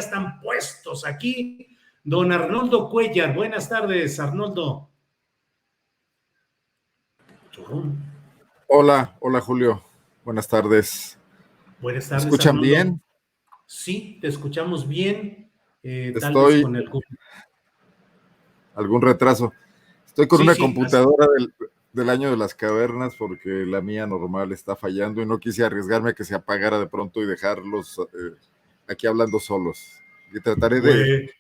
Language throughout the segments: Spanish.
están puestos aquí. Don Arnoldo Cuellar, buenas tardes, Arnoldo. Hola Julio, buenas tardes. Buenas tardes, ¿Me escuchan Arnoldo? bien? Sí, te escuchamos bien, tal vez Estoy con algún retraso. Estoy con Sí, una sí, computadora del año de las cavernas porque la mía normal está fallando y no quise arriesgarme a que se apagara de pronto y dejarlos aquí hablando solos. Y trataré de... Pues,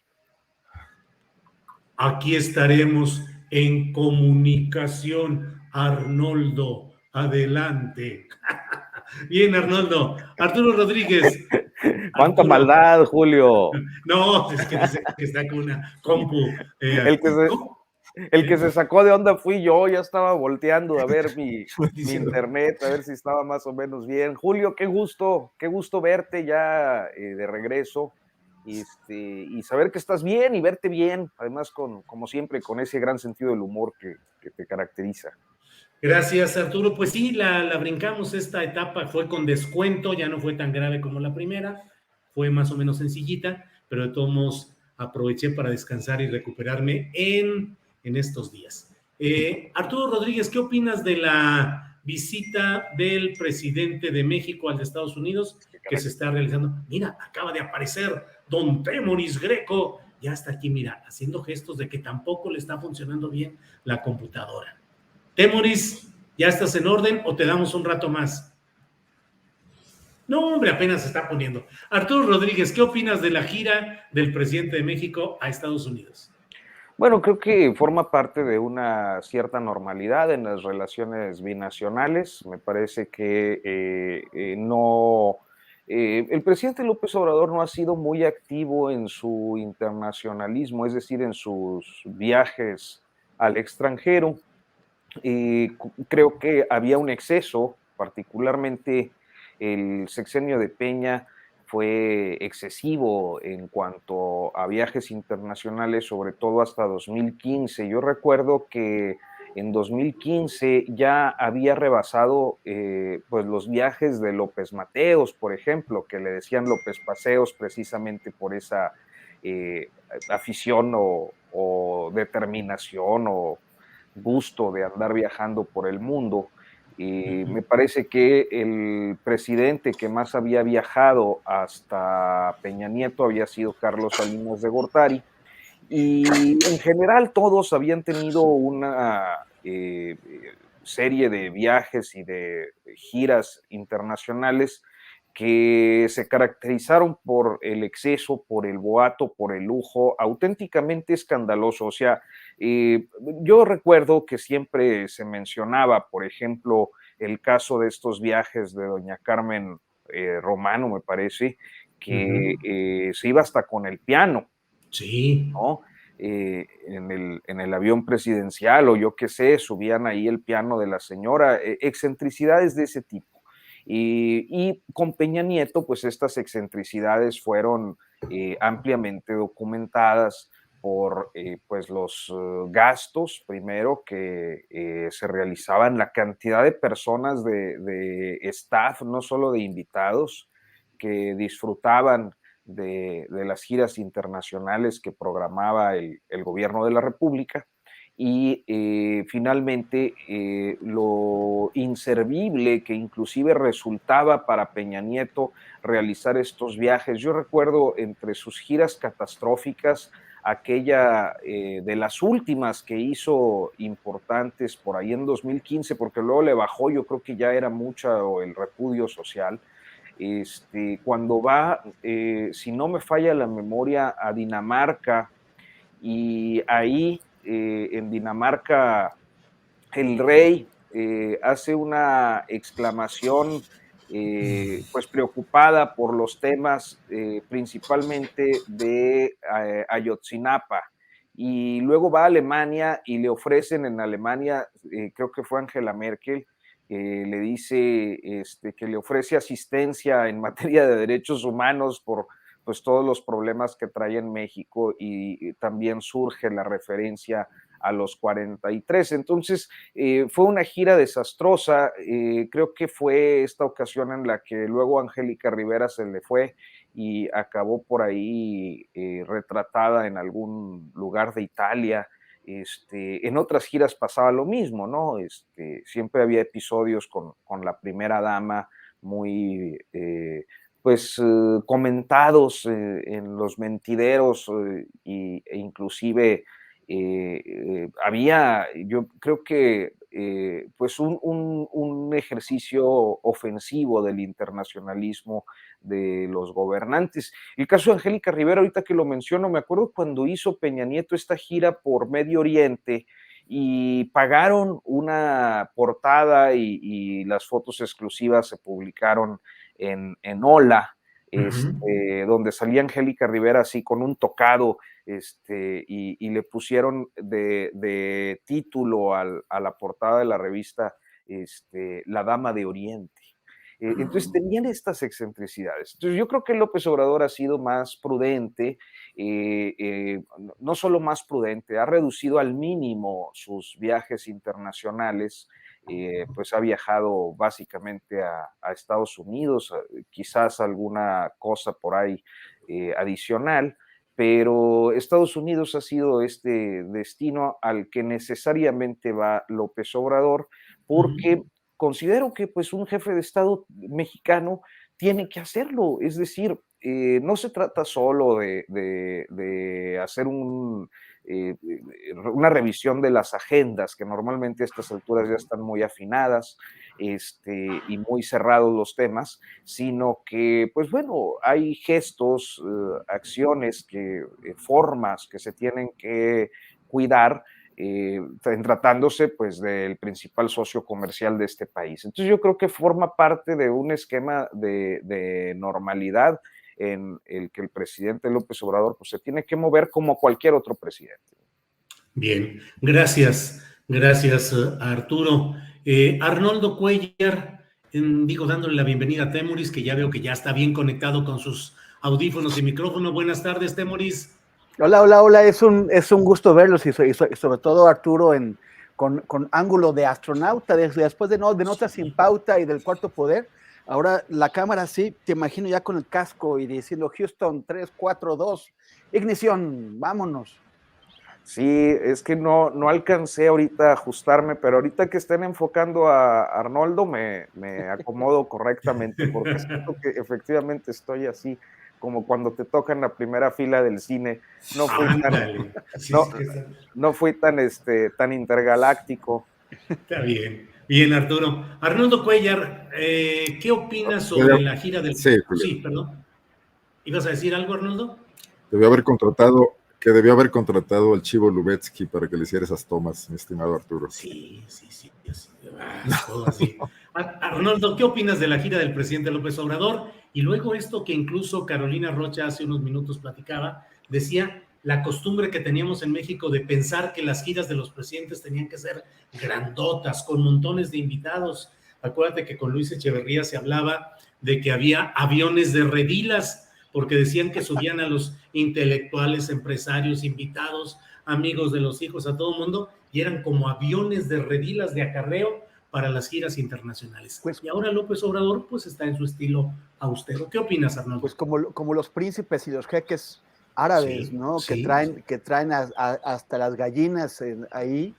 aquí estaremos en comunicación, Arnoldo. Adelante. Bien, Arnoldo. Arturo Rodríguez. ¡Cuánta Arturo. maldad, Julio! No, es que dice que está con una compu. El que se sacó de onda fui yo, ya estaba volteando a ver mi Diciendo, internet, a ver si estaba más o menos bien. Julio, qué gusto verte ya de regreso y saber que estás bien y verte bien, además como siempre, con ese gran sentido del humor que te caracteriza. gracias, Arturo. Pues sí, la brincamos esta etapa, fue con descuento, ya no fue tan grave como la primera, fue más o menos sencillita, pero de todos modos aproveché para descansar y recuperarme en estos días. Arturo Rodríguez, ¿qué opinas de la visita del presidente de México al de Estados Unidos que se está realizando? Mira, acaba de aparecer don Temoris Greco, ya está aquí, mira, haciendo gestos de que tampoco le está funcionando bien la computadora. Temoris, ¿ya estás en orden o te damos un rato más? No, hombre, apenas se está poniendo. Arturo Rodríguez, ¿qué opinas de la gira del presidente de México a Estados Unidos? Bueno, creo que forma parte de una cierta normalidad en las relaciones binacionales. Me parece que el presidente López Obrador no ha sido muy activo en su internacionalismo, es decir, en sus viajes al extranjero. Creo que había un exceso, particularmente el sexenio de Peña fue excesivo en cuanto a viajes internacionales, sobre todo hasta 2015. Yo recuerdo que en 2015 ya había rebasado pues los viajes de López Mateos, por ejemplo, que le decían López Paseos precisamente por esa afición o determinación o gusto de andar viajando por el mundo. Y me parece que el presidente que más había viajado hasta Peña Nieto había sido Carlos Salinas de Gortari. Y en general todos habían tenido una serie de viajes y de giras internacionales que se caracterizaron por el exceso, por el boato, por el lujo, auténticamente escandaloso. O sea, yo recuerdo que siempre se mencionaba, por ejemplo, el caso de estos viajes de doña Carmen Romano, me parece, que se iba hasta con el piano. Sí. ¿No? En el avión presidencial o yo qué sé, subían ahí el piano de la señora, excentricidades de ese tipo. Y con Peña Nieto, pues estas excentricidades fueron ampliamente documentadas por pues los gastos, primero, que se realizaban, la cantidad de personas de staff, no solo de invitados, que disfrutaban de las giras internacionales que programaba el gobierno de la República y finalmente lo inservible que inclusive resultaba para Peña Nieto realizar estos viajes. Yo recuerdo entre sus giras catastróficas aquella de las últimas que hizo importantes por ahí en 2015, porque luego le bajó, yo creo que ya era mucho el repudio social, cuando va, si no me falla la memoria, a Dinamarca, y ahí en Dinamarca el rey hace una exclamación pues preocupada por los temas principalmente de Ayotzinapa, y luego va a Alemania y le ofrecen en Alemania, creo que fue Angela Merkel, le dice que le ofrece asistencia en materia de derechos humanos por pues todos los problemas que trae en México, y también surge la referencia a los 43. Entonces, fue una gira desastrosa. Creo que fue esta ocasión en la que luego Angélica Rivera se le fue y acabó por ahí retratada en algún lugar de Italia. En otras giras pasaba lo mismo, ¿no? Siempre había episodios con la primera dama muy, comentados en los mentideros e inclusive había, yo creo que, pues un ejercicio ofensivo del internacionalismo de los gobernantes. El caso de Angélica Rivera, ahorita que lo menciono, me acuerdo cuando hizo Peña Nieto esta gira por Medio Oriente y pagaron una portada y las fotos exclusivas se publicaron en Hola, donde salía Angélica Rivera así con un tocado, y le pusieron de título a la portada de la revista, La Dama de Oriente. Entonces tenían estas excentricidades. Entonces yo creo que López Obrador ha sido más prudente, no solo más prudente, ha reducido al mínimo sus viajes internacionales, pues ha viajado básicamente a Estados Unidos, quizás alguna cosa por ahí adicional, pero Estados Unidos ha sido este destino al que necesariamente va López Obrador, porque considero que pues un jefe de Estado mexicano tiene que hacerlo, es decir, no se trata solo de hacer una revisión de las agendas, que normalmente a estas alturas ya están muy afinadas, y muy cerrados los temas, sino que, pues bueno, hay gestos, acciones, formas que se tienen que cuidar, tratándose pues del principal socio comercial de este país. Entonces yo creo que forma parte de un esquema de normalidad en el que el presidente López Obrador pues se tiene que mover como cualquier otro presidente. Bien, gracias Arturo. Arnoldo Cuellar, dándole la bienvenida a Temoris, que ya veo que ya está bien conectado con sus audífonos y micrófono. Buenas tardes, Temoris. Hola, es un gusto verlos y sobre todo Arturo con ángulo de astronauta, después de Notas sin Pauta y del Cuarto Poder. Ahora la cámara sí, te imagino ya con el casco y diciendo Houston 3, 4, 2, ignición, vámonos. Sí, es que no alcancé ahorita a ajustarme, pero ahorita que estén enfocando a Arnoldo me acomodo correctamente, porque siento que efectivamente estoy así, como cuando te tocan la primera fila del cine. No fui tan intergaláctico. Está bien. Bien, Arturo. Arnoldo Cuellar, ¿qué opinas sobre la gira del... Sí, perdón. ¿Ibas a decir algo, Arnoldo? debió haber contratado al Chivo Lubetsky para que le hiciera esas tomas, mi estimado Arturo. Sí. Todo así. Arnoldo, ¿qué opinas de la gira del presidente López Obrador? Y luego esto que incluso Carolina Rocha hace unos minutos platicaba, decía la costumbre que teníamos en México de pensar que las giras de los presidentes tenían que ser grandotas, con montones de invitados. Acuérdate que con Luis Echeverría se hablaba de que había aviones de redilas, porque decían que subían a los intelectuales, empresarios, invitados, amigos de los hijos, a todo el mundo, y eran como aviones de redilas de acarreo para las giras internacionales. Y ahora López Obrador pues está en su estilo austero. ¿Qué opinas, Arnoldo? Pues como los príncipes y los jeques árabes, sí, ¿no? Sí, que traen hasta las gallinas ahí,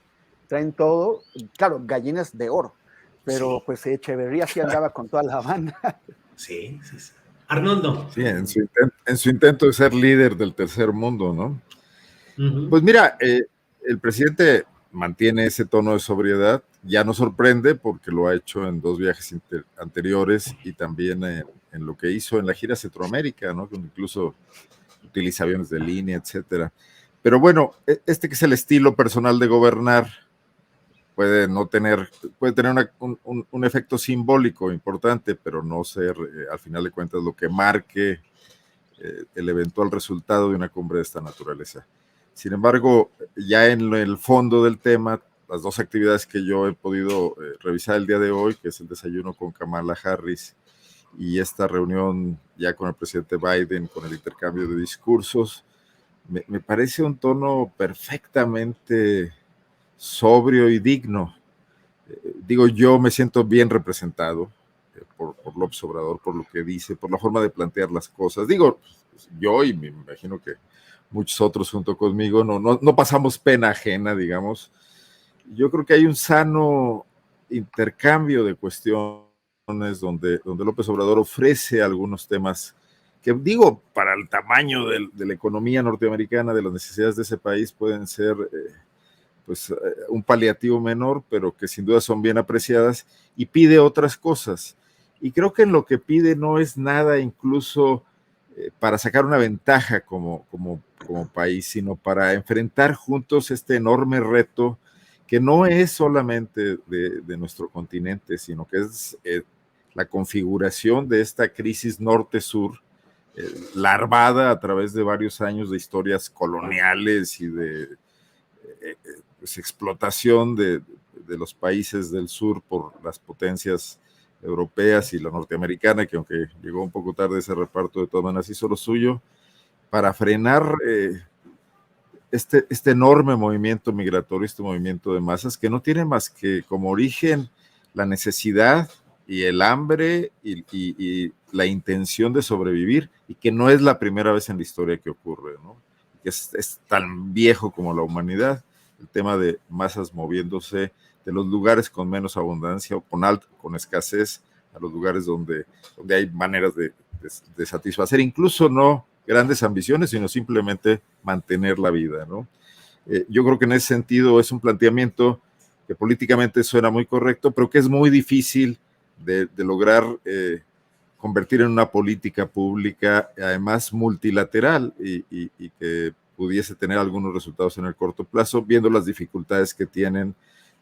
traen todo, claro, gallinas de oro, pero sí, pues Echeverría sí andaba con toda la banda. Sí. Arnoldo. Sí, en su intento de ser líder del tercer mundo, ¿no? Pues mira, el presidente mantiene ese tono de sobriedad, ya no sorprende porque lo ha hecho en 2 viajes anteriores y también en lo que hizo en la gira Centroamérica, ¿no? Donde incluso utiliza aviones de línea, etcétera. Pero bueno, que es el estilo personal de gobernar, puede tener un efecto simbólico importante, pero no ser, al final de cuentas, lo que marque el eventual resultado de una cumbre de esta naturaleza. Sin embargo, ya en el fondo del tema, las 2 actividades que yo he podido revisar el día de hoy, que es el desayuno con Kamala Harris y esta reunión ya con el presidente Biden, con el intercambio de discursos, me parece un tono perfectamente sobrio y digno. Digo, yo me siento bien representado por López Obrador, por lo que dice, por la forma de plantear las cosas. Digo, yo y me imagino que muchos otros junto conmigo no pasamos pena ajena, digamos. Yo creo que hay un sano intercambio de cuestiones donde López Obrador ofrece algunos temas que, digo, para el tamaño de la economía norteamericana, de las necesidades de ese país, pueden ser un paliativo menor, pero que sin duda son bien apreciadas, y pide otras cosas. Y creo que en lo que pide no es nada incluso para sacar una ventaja como país, sino para enfrentar juntos este enorme reto que no es solamente de nuestro continente, sino que es la configuración de esta crisis norte-sur, larvada a través de varios años de historias coloniales y de explotación de los países del sur por las potencias europeas y la norteamericana, que aunque llegó un poco tarde ese reparto, de todas maneras hizo lo suyo, para frenar este enorme movimiento migratorio, este movimiento de masas, que no tiene más que como origen la necesidad y el hambre y la intención de sobrevivir, y que no es la primera vez en la historia que ocurre, ¿no? Que es tan viejo como la humanidad, el tema de masas moviéndose de los lugares con menos abundancia o con escasez a los lugares donde hay maneras de satisfacer, incluso no grandes ambiciones, sino simplemente mantener la vida, ¿no? Yo creo que en ese sentido es un planteamiento que políticamente suena muy correcto, pero que es muy difícil de lograr convertir en una política pública, además multilateral, y que pudiese tener algunos resultados en el corto plazo, viendo las dificultades que tienen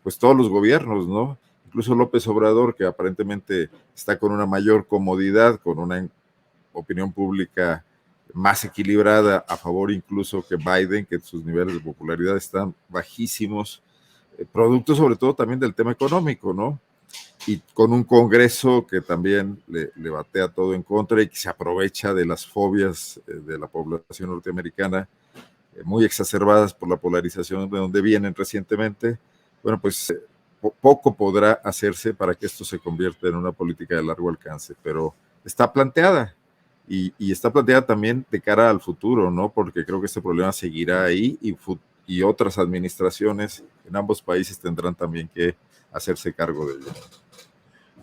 pues todos los gobiernos, ¿no? Incluso López Obrador, que aparentemente está con una mayor comodidad, con una opinión pública más equilibrada, a favor incluso que Biden, que sus niveles de popularidad están bajísimos, producto sobre todo también del tema económico, ¿no? Y con un Congreso que también le batea todo en contra y que se aprovecha de las fobias de la población norteamericana, muy exacerbadas por la polarización de donde vienen recientemente. Bueno, pues poco podrá hacerse para que esto se convierta en una política de largo alcance, pero está planteada, y está planteada también de cara al futuro, ¿no? Porque creo que este problema seguirá ahí, y otras administraciones en ambos países tendrán también que hacerse cargo de ello.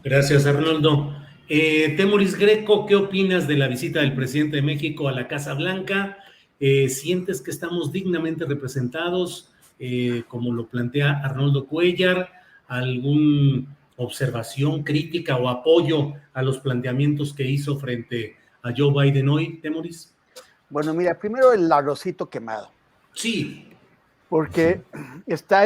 Gracias, Arnoldo. Temoris Greco, ¿qué opinas de la visita del presidente de México a la Casa Blanca? ¿Sientes que estamos dignamente representados, como lo plantea Arnoldo Cuellar? ¿Alguna observación, crítica o apoyo a los planteamientos que hizo frente a Joe Biden hoy, Temoris? Bueno, mira, primero el arrocito quemado. Sí. Porque está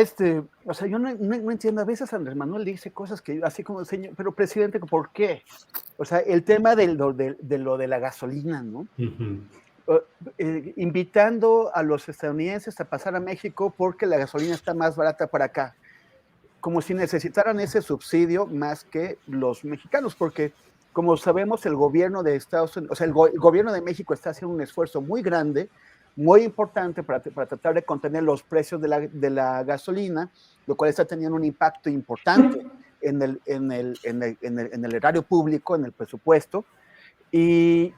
o sea, yo no entiendo, a veces Andrés Manuel dice cosas que así como, señor, pero presidente, ¿por qué? O sea, el tema de lo de la gasolina, ¿no? Uh-huh. Invitando a los estadounidenses a pasar a México porque la gasolina está más barata para acá, como si necesitaran ese subsidio más que los mexicanos, porque como sabemos el gobierno de Estados Unidos, o sea, el gobierno de México está haciendo un esfuerzo muy grande, muy importante para tratar de contener los precios de la gasolina, lo cual está teniendo un impacto importante en el erario público, en el presupuesto, y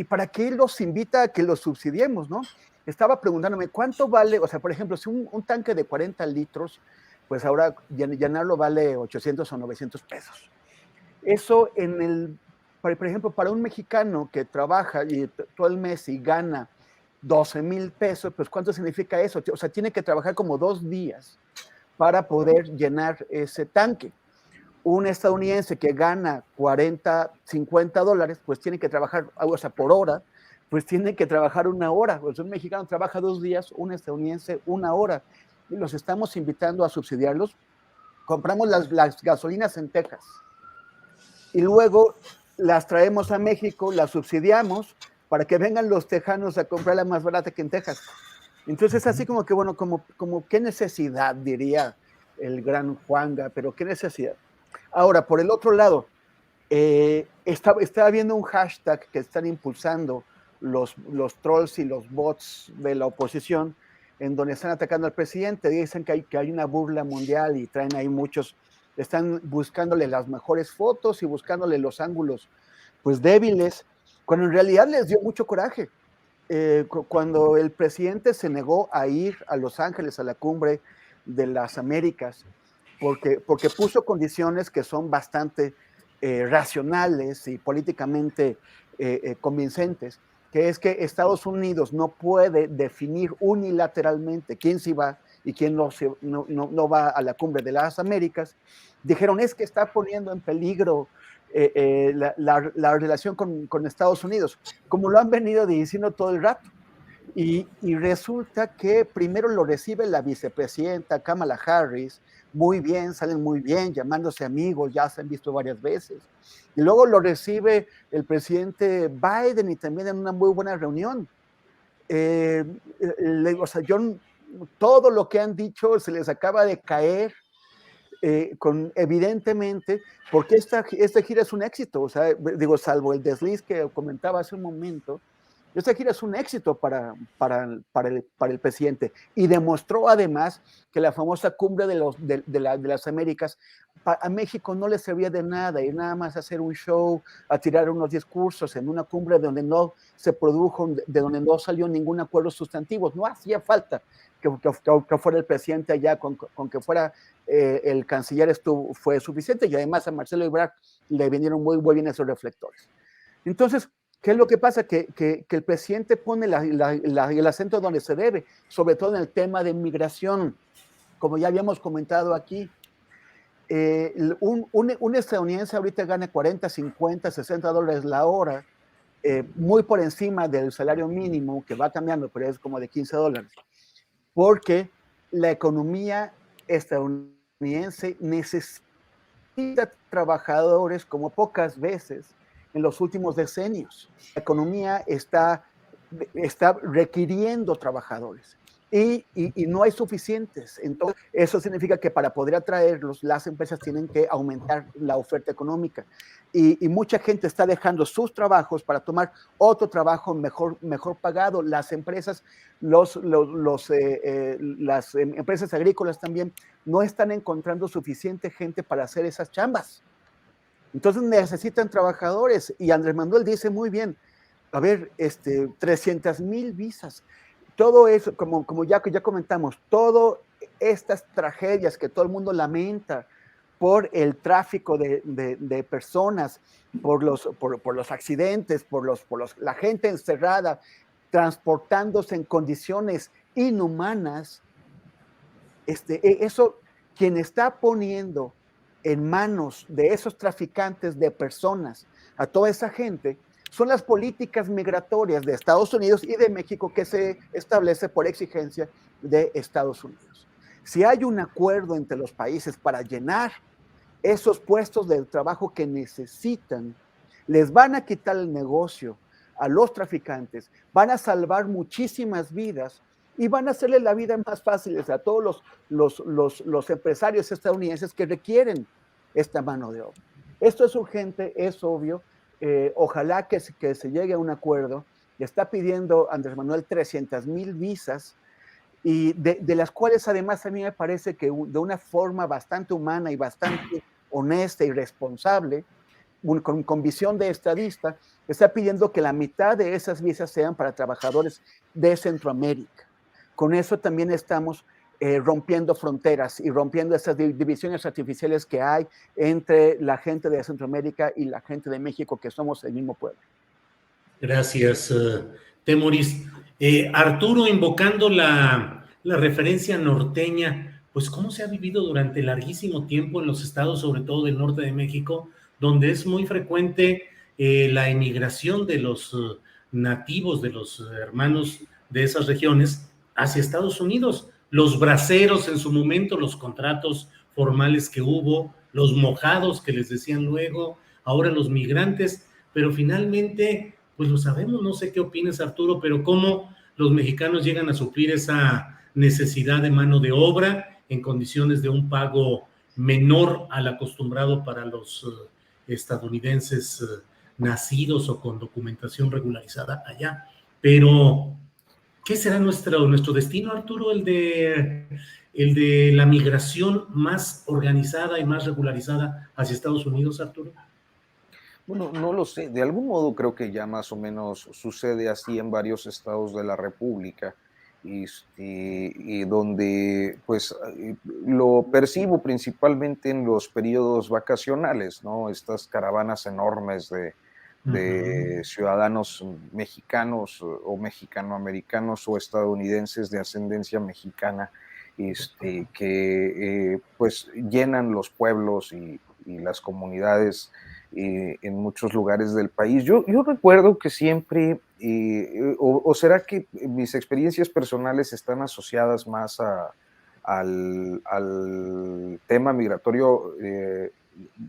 para qué los invita a que los subsidiemos, ¿no? Estaba preguntándome, ¿cuánto vale? O sea, por ejemplo, si un tanque de 40 litros, pues ahora llenarlo vale 800 o 900 pesos. Eso por ejemplo, para un mexicano que trabaja todo el mes y gana 12,000 pesos, pues ¿cuánto significa eso? O sea, tiene que trabajar como 2 días para poder llenar ese tanque. Un estadounidense que gana 40, 50 dólares, pues tiene que trabajar, o sea, por hora, pues tiene que trabajar 1 hora. Pues un mexicano trabaja 2 días, un estadounidense 1 hora. Y los estamos invitando a subsidiarlos. Compramos las gasolinas en Texas. Y luego las traemos a México, las subsidiamos para que vengan los tejanos a comprarla más barata que en Texas. Entonces, así como que, bueno, como qué necesidad, diría el gran Juanga, pero qué necesidad. Ahora, por el otro lado, estaba viendo un hashtag que están impulsando los trolls y los bots de la oposición, en donde están atacando al presidente. Dicen que hay una burla mundial y traen ahí muchos están buscándole las mejores fotos y buscándole los ángulos pues débiles, cuando en realidad les dio mucho coraje. Cuando el presidente se negó a ir a Los Ángeles a la cumbre de las Américas, porque puso condiciones que son bastante racionales y políticamente convincentes, que es que Estados Unidos no puede definir unilateralmente quién sí va y quién no va a la cumbre de las Américas. Dijeron, es que está poniendo en peligro la relación con Estados Unidos, como lo han venido diciendo todo el rato. Y resulta que primero lo recibe la vicepresidenta Kamala Harris, muy bien, salen muy bien, llamándose amigos, ya se han visto varias veces. Y luego lo recibe el presidente Biden y también en una muy buena reunión. O sea, todo lo que han dicho se les acaba de caer, evidentemente, porque esta gira es un éxito, o sea, digo, salvo el desliz que comentaba hace un momento, esta gira es un éxito para el presidente, y demostró además que la famosa cumbre de las Américas a México no le servía de nada, y nada más hacer un show, a tirar unos discursos en una cumbre donde no se produjo, de donde no salió ningún acuerdo sustantivo. No hacía falta que fuera el presidente allá, con que fuera el canciller fue suficiente, y además a Marcelo Ebrard le vinieron muy bien esos reflectores. Entonces, ¿qué es lo que pasa? Que el presidente pone el acento donde se debe, sobre todo en el tema de migración. Como ya habíamos comentado aquí, un estadounidense ahorita gana 40, 50, 60 dólares la hora, muy por encima del salario mínimo, que va cambiando, pero es como de 15 dólares, porque la economía estadounidense necesita trabajadores como pocas veces en los últimos decenios. La economía está requiriendo trabajadores y no hay suficientes. Entonces, eso significa que para poder atraerlos, las empresas tienen que aumentar la oferta económica. Y mucha gente está dejando sus trabajos para tomar otro trabajo mejor pagado. Las empresas, las empresas agrícolas también no están encontrando suficiente gente para hacer esas chambas. Entonces necesitan trabajadores, y Andrés Manuel dice muy bien, a ver, 300,000 visas, todo eso, como ya comentamos, todas estas tragedias que todo el mundo lamenta por el tráfico de personas, por los accidentes, por la gente encerrada, transportándose en condiciones inhumanas, eso, quien está poniendo en manos de esos traficantes de personas a toda esa gente, son las políticas migratorias de Estados Unidos y de México, que se establece por exigencia de Estados Unidos. Si hay un acuerdo entre los países para llenar esos puestos de trabajo que necesitan, les van a quitar el negocio a los traficantes, van a salvar muchísimas vidas y van a hacerle la vida más fácil a todos los empresarios estadounidenses que requieren esta mano de obra. Esto es urgente, es obvio. Ojalá que se llegue a un acuerdo. Está pidiendo Andrés Manuel 300,000 visas, y de las cuales además a mí me parece que de una forma bastante humana y bastante honesta y responsable, con visión de estadista, está pidiendo que la mitad de esas visas sean para trabajadores de Centroamérica. Con eso también estamos rompiendo fronteras y rompiendo esas divisiones artificiales que hay entre la gente de Centroamérica y la gente de México, que somos el mismo pueblo. Gracias, Temoris. Arturo, invocando la referencia norteña, pues cómo se ha vivido durante larguísimo tiempo en los estados, sobre todo del norte de México, donde es muy frecuente la emigración de los nativos, de los hermanos de esas regiones hacia Estados Unidos. Los braceros en su momento, los contratos formales que hubo, los mojados que les decían luego, ahora los migrantes, pero finalmente, pues lo sabemos, no sé qué opinas, Arturo, pero cómo los mexicanos llegan a suplir esa necesidad de mano de obra en condiciones de un pago menor al acostumbrado para los estadounidenses nacidos o con documentación regularizada allá. Pero ¿Qué será nuestro destino, Arturo? El de la migración más organizada y más regularizada hacia Estados Unidos, Arturo. Bueno, no lo sé. De algún modo creo que ya más o menos sucede así en varios estados de la República, y donde pues lo percibo principalmente en los periodos vacacionales, ¿no? Estas caravanas enormes de ciudadanos mexicanos o mexicanoamericanos o estadounidenses de ascendencia mexicana, que pues llenan los pueblos y las comunidades en muchos lugares del país. Yo recuerdo que siempre, o será que mis experiencias personales están asociadas más al tema migratorio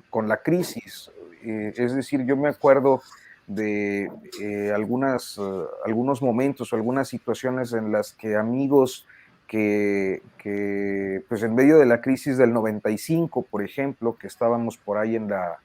con la crisis. Es decir, yo me acuerdo de algunos momentos o algunas situaciones en las que amigos que pues en medio de la crisis del 95, por ejemplo, que estábamos por ahí en la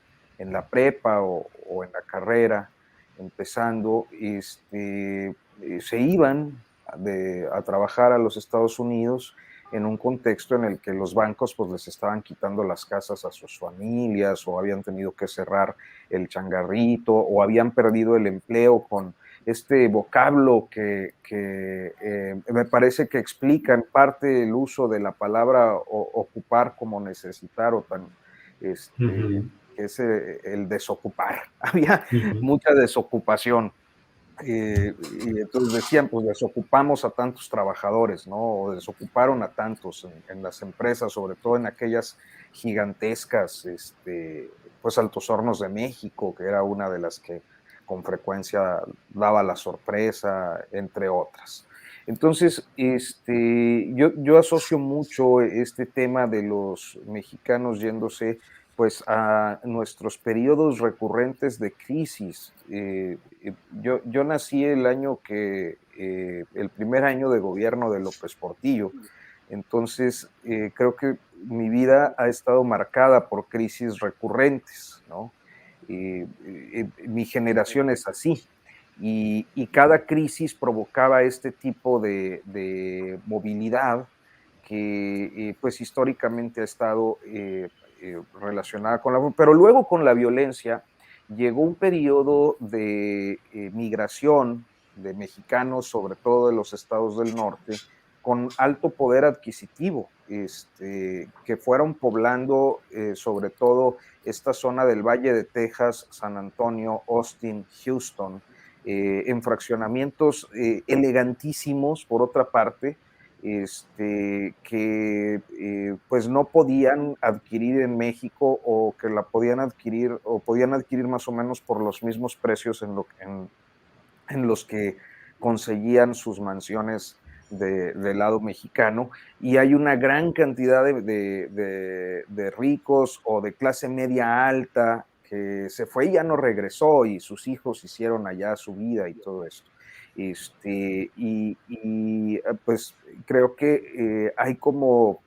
prepa o en la carrera, empezando, se iban a trabajar a los Estados Unidos en un contexto en el que los bancos pues les estaban quitando las casas a sus familias, o habían tenido que cerrar el changarrito, o habían perdido el empleo con este vocablo que me parece que explica en parte el uso de la palabra ocupar como necesitar, o tan que es el desocupar. Había mucha desocupación. Y entonces decían, pues desocupamos a tantos trabajadores, ¿no? O desocuparon a tantos en las empresas, sobre todo en aquellas gigantescas, pues Altos Hornos de México, que era una de las que con frecuencia daba la sorpresa, entre otras. Entonces, yo asocio mucho este tema de los mexicanos yéndose pues a nuestros periodos recurrentes de crisis. Yo nací el año el primer año de gobierno de López Portillo, entonces creo que mi vida ha estado marcada por crisis recurrentes, ¿no? Mi generación es así, y cada crisis provocaba este tipo de movilidad que pues históricamente ha estado relacionada con pero luego con la violencia llegó un periodo de migración de mexicanos, sobre todo de los estados del norte, con alto poder adquisitivo, que fueron poblando sobre todo esta zona del Valle de Texas, San Antonio, Austin, Houston, en fraccionamientos elegantísimos, por otra parte, que pues no podían adquirir en México, o que la podían adquirir más o menos por los mismos precios en los que conseguían sus mansiones del lado mexicano, y hay una gran cantidad de ricos o de clase media alta que se fue y ya no regresó, y sus hijos hicieron allá su vida y todo esto. Pues creo que hay como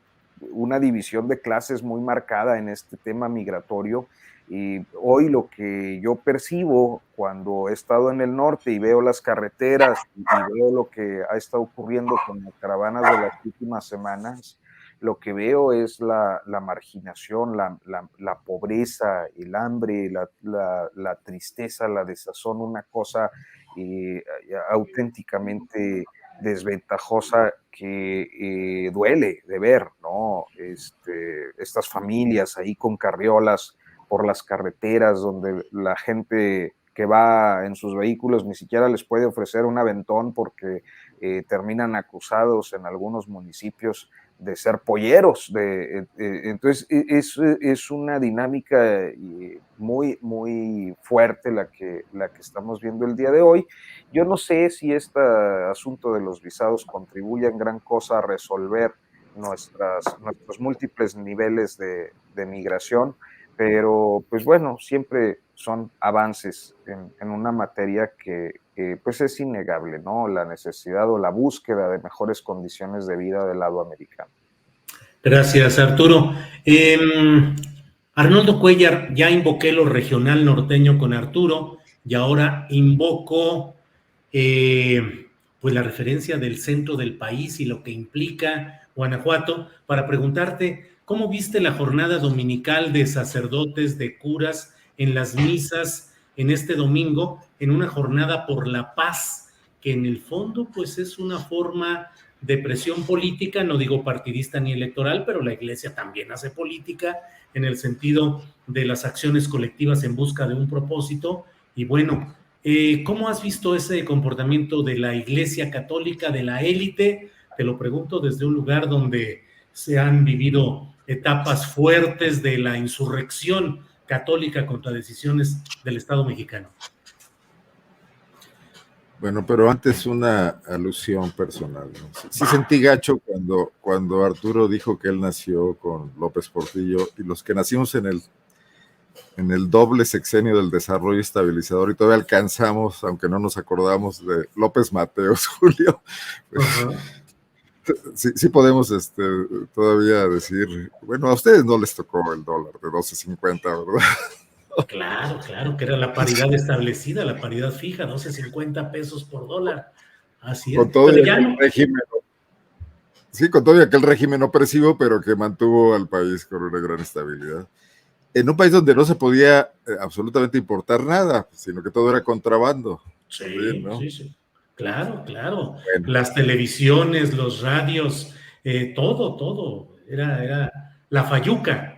una división de clases muy marcada en este tema migratorio, y hoy lo que yo percibo cuando he estado en el norte y veo las carreteras y veo lo que ha estado ocurriendo con las caravanas de las últimas semanas, lo que veo es la marginación, la pobreza, el hambre, la tristeza, la desazón, una cosa auténticamente desventajosa que duele de ver, ¿no? Estas familias ahí con carriolas por las carreteras, donde la gente que va en sus vehículos ni siquiera les puede ofrecer un aventón, porque terminan acusados en algunos municipios de ser polleros. Entonces es una dinámica muy, muy fuerte la que estamos viendo el día de hoy. Yo no sé si este asunto de los visados contribuye en gran cosa a resolver nuestros múltiples niveles de migración, pero pues bueno, siempre son avances en una materia que pues es innegable, ¿no? La necesidad o la búsqueda de mejores condiciones de vida del lado americano. Gracias, Arturo. Arnoldo Cuellar, ya invoqué lo regional norteño con Arturo, y ahora invoco pues la referencia del centro del país y lo que implica Guanajuato, para preguntarte cómo viste la jornada dominical de sacerdotes, de curas en las misas en este domingo, en una jornada por la paz, que en el fondo pues es una forma de presión política, no digo partidista ni electoral, pero la Iglesia también hace política en el sentido de las acciones colectivas en busca de un propósito. Y bueno, ¿cómo has visto ese comportamiento de la Iglesia Católica, de la élite? Te lo pregunto desde un lugar donde se han vivido etapas fuertes de la insurrección católica contra decisiones del Estado mexicano. Bueno, pero antes una alusión personal, ¿no? Sí sentí gacho cuando Arturo dijo que él nació con López Portillo, y los que nacimos en el doble sexenio del desarrollo estabilizador y todavía alcanzamos, aunque no nos acordamos, de López Mateos, Julio, pues, sí podemos todavía decir, bueno, a ustedes no les tocó el dólar de 12.50, ¿verdad? Claro, que era la paridad establecida, la paridad fija, 12.50 pesos por dólar. Así es. Con todo aquel régimen, sí, con todo aquel régimen opresivo, pero que mantuvo al país con una gran estabilidad. En un país donde no se podía absolutamente importar nada, sino que todo era contrabando. Sí, también, ¿no? Sí. Claro. Bueno. Las televisiones, los radios, todo. Era la fayuca.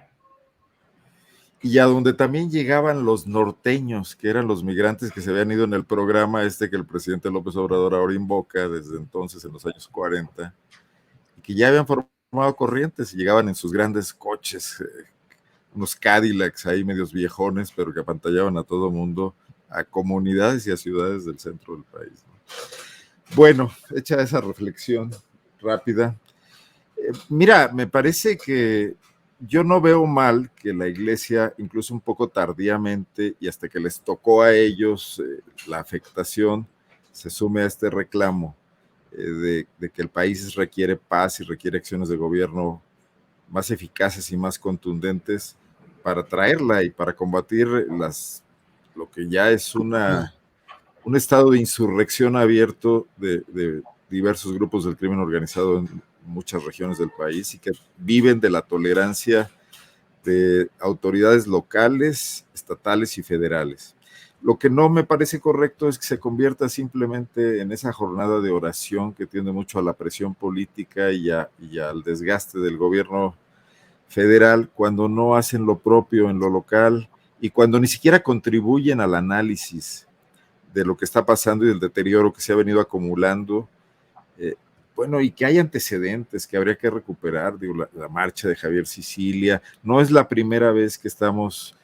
Y a donde también llegaban los norteños, que eran los migrantes que se habían ido en el programa que el presidente López Obrador ahora invoca desde entonces, en los años 40, y que ya habían formado corrientes y llegaban en sus grandes coches, unos Cadillacs ahí medios viejones, pero que apantallaban a todo mundo, a comunidades y a ciudades del centro del país, ¿no? Bueno, hecha esa reflexión rápida, mira, me parece que yo no veo mal que la Iglesia, incluso un poco tardíamente y hasta que les tocó a ellos la afectación, se sume a este reclamo de que el país requiere paz y requiere acciones de gobierno más eficaces y más contundentes para traerla y para combatir lo que ya es un estado de insurrección abierto de diversos grupos del crimen organizado en muchas regiones del país y que viven de la tolerancia de autoridades locales, estatales y federales. Lo que no me parece correcto es que se convierta simplemente en esa jornada de oración que tiende mucho a la presión política y al desgaste del gobierno federal, cuando no hacen lo propio en lo local y cuando ni siquiera contribuyen al análisis de lo que está pasando y del deterioro que se ha venido acumulando. Bueno, y que hay antecedentes que habría que recuperar, digo, la marcha de Javier Sicilia, no es la primera vez que estamos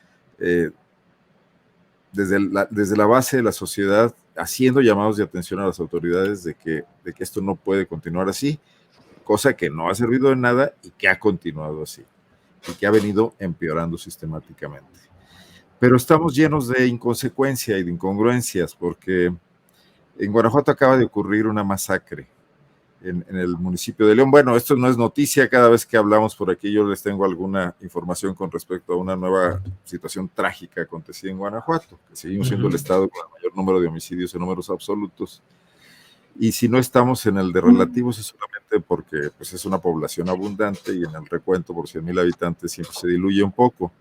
desde la base de la sociedad haciendo llamados de atención a las autoridades de que esto no puede continuar así, cosa que no ha servido de nada y que ha continuado así, y que ha venido empeorando sistemáticamente. Pero estamos llenos de inconsecuencia y de incongruencias, porque en Guanajuato acaba de ocurrir una masacre en el municipio de León. Bueno, esto no es noticia, cada vez que hablamos por aquí yo les tengo alguna información con respecto a una nueva situación trágica acontecida en Guanajuato, que seguimos siendo el estado con el mayor número de homicidios en números absolutos, y si no estamos en el de relativos es solamente porque pues, es una población abundante y en el recuento por 100,000 habitantes siempre se diluye un poco.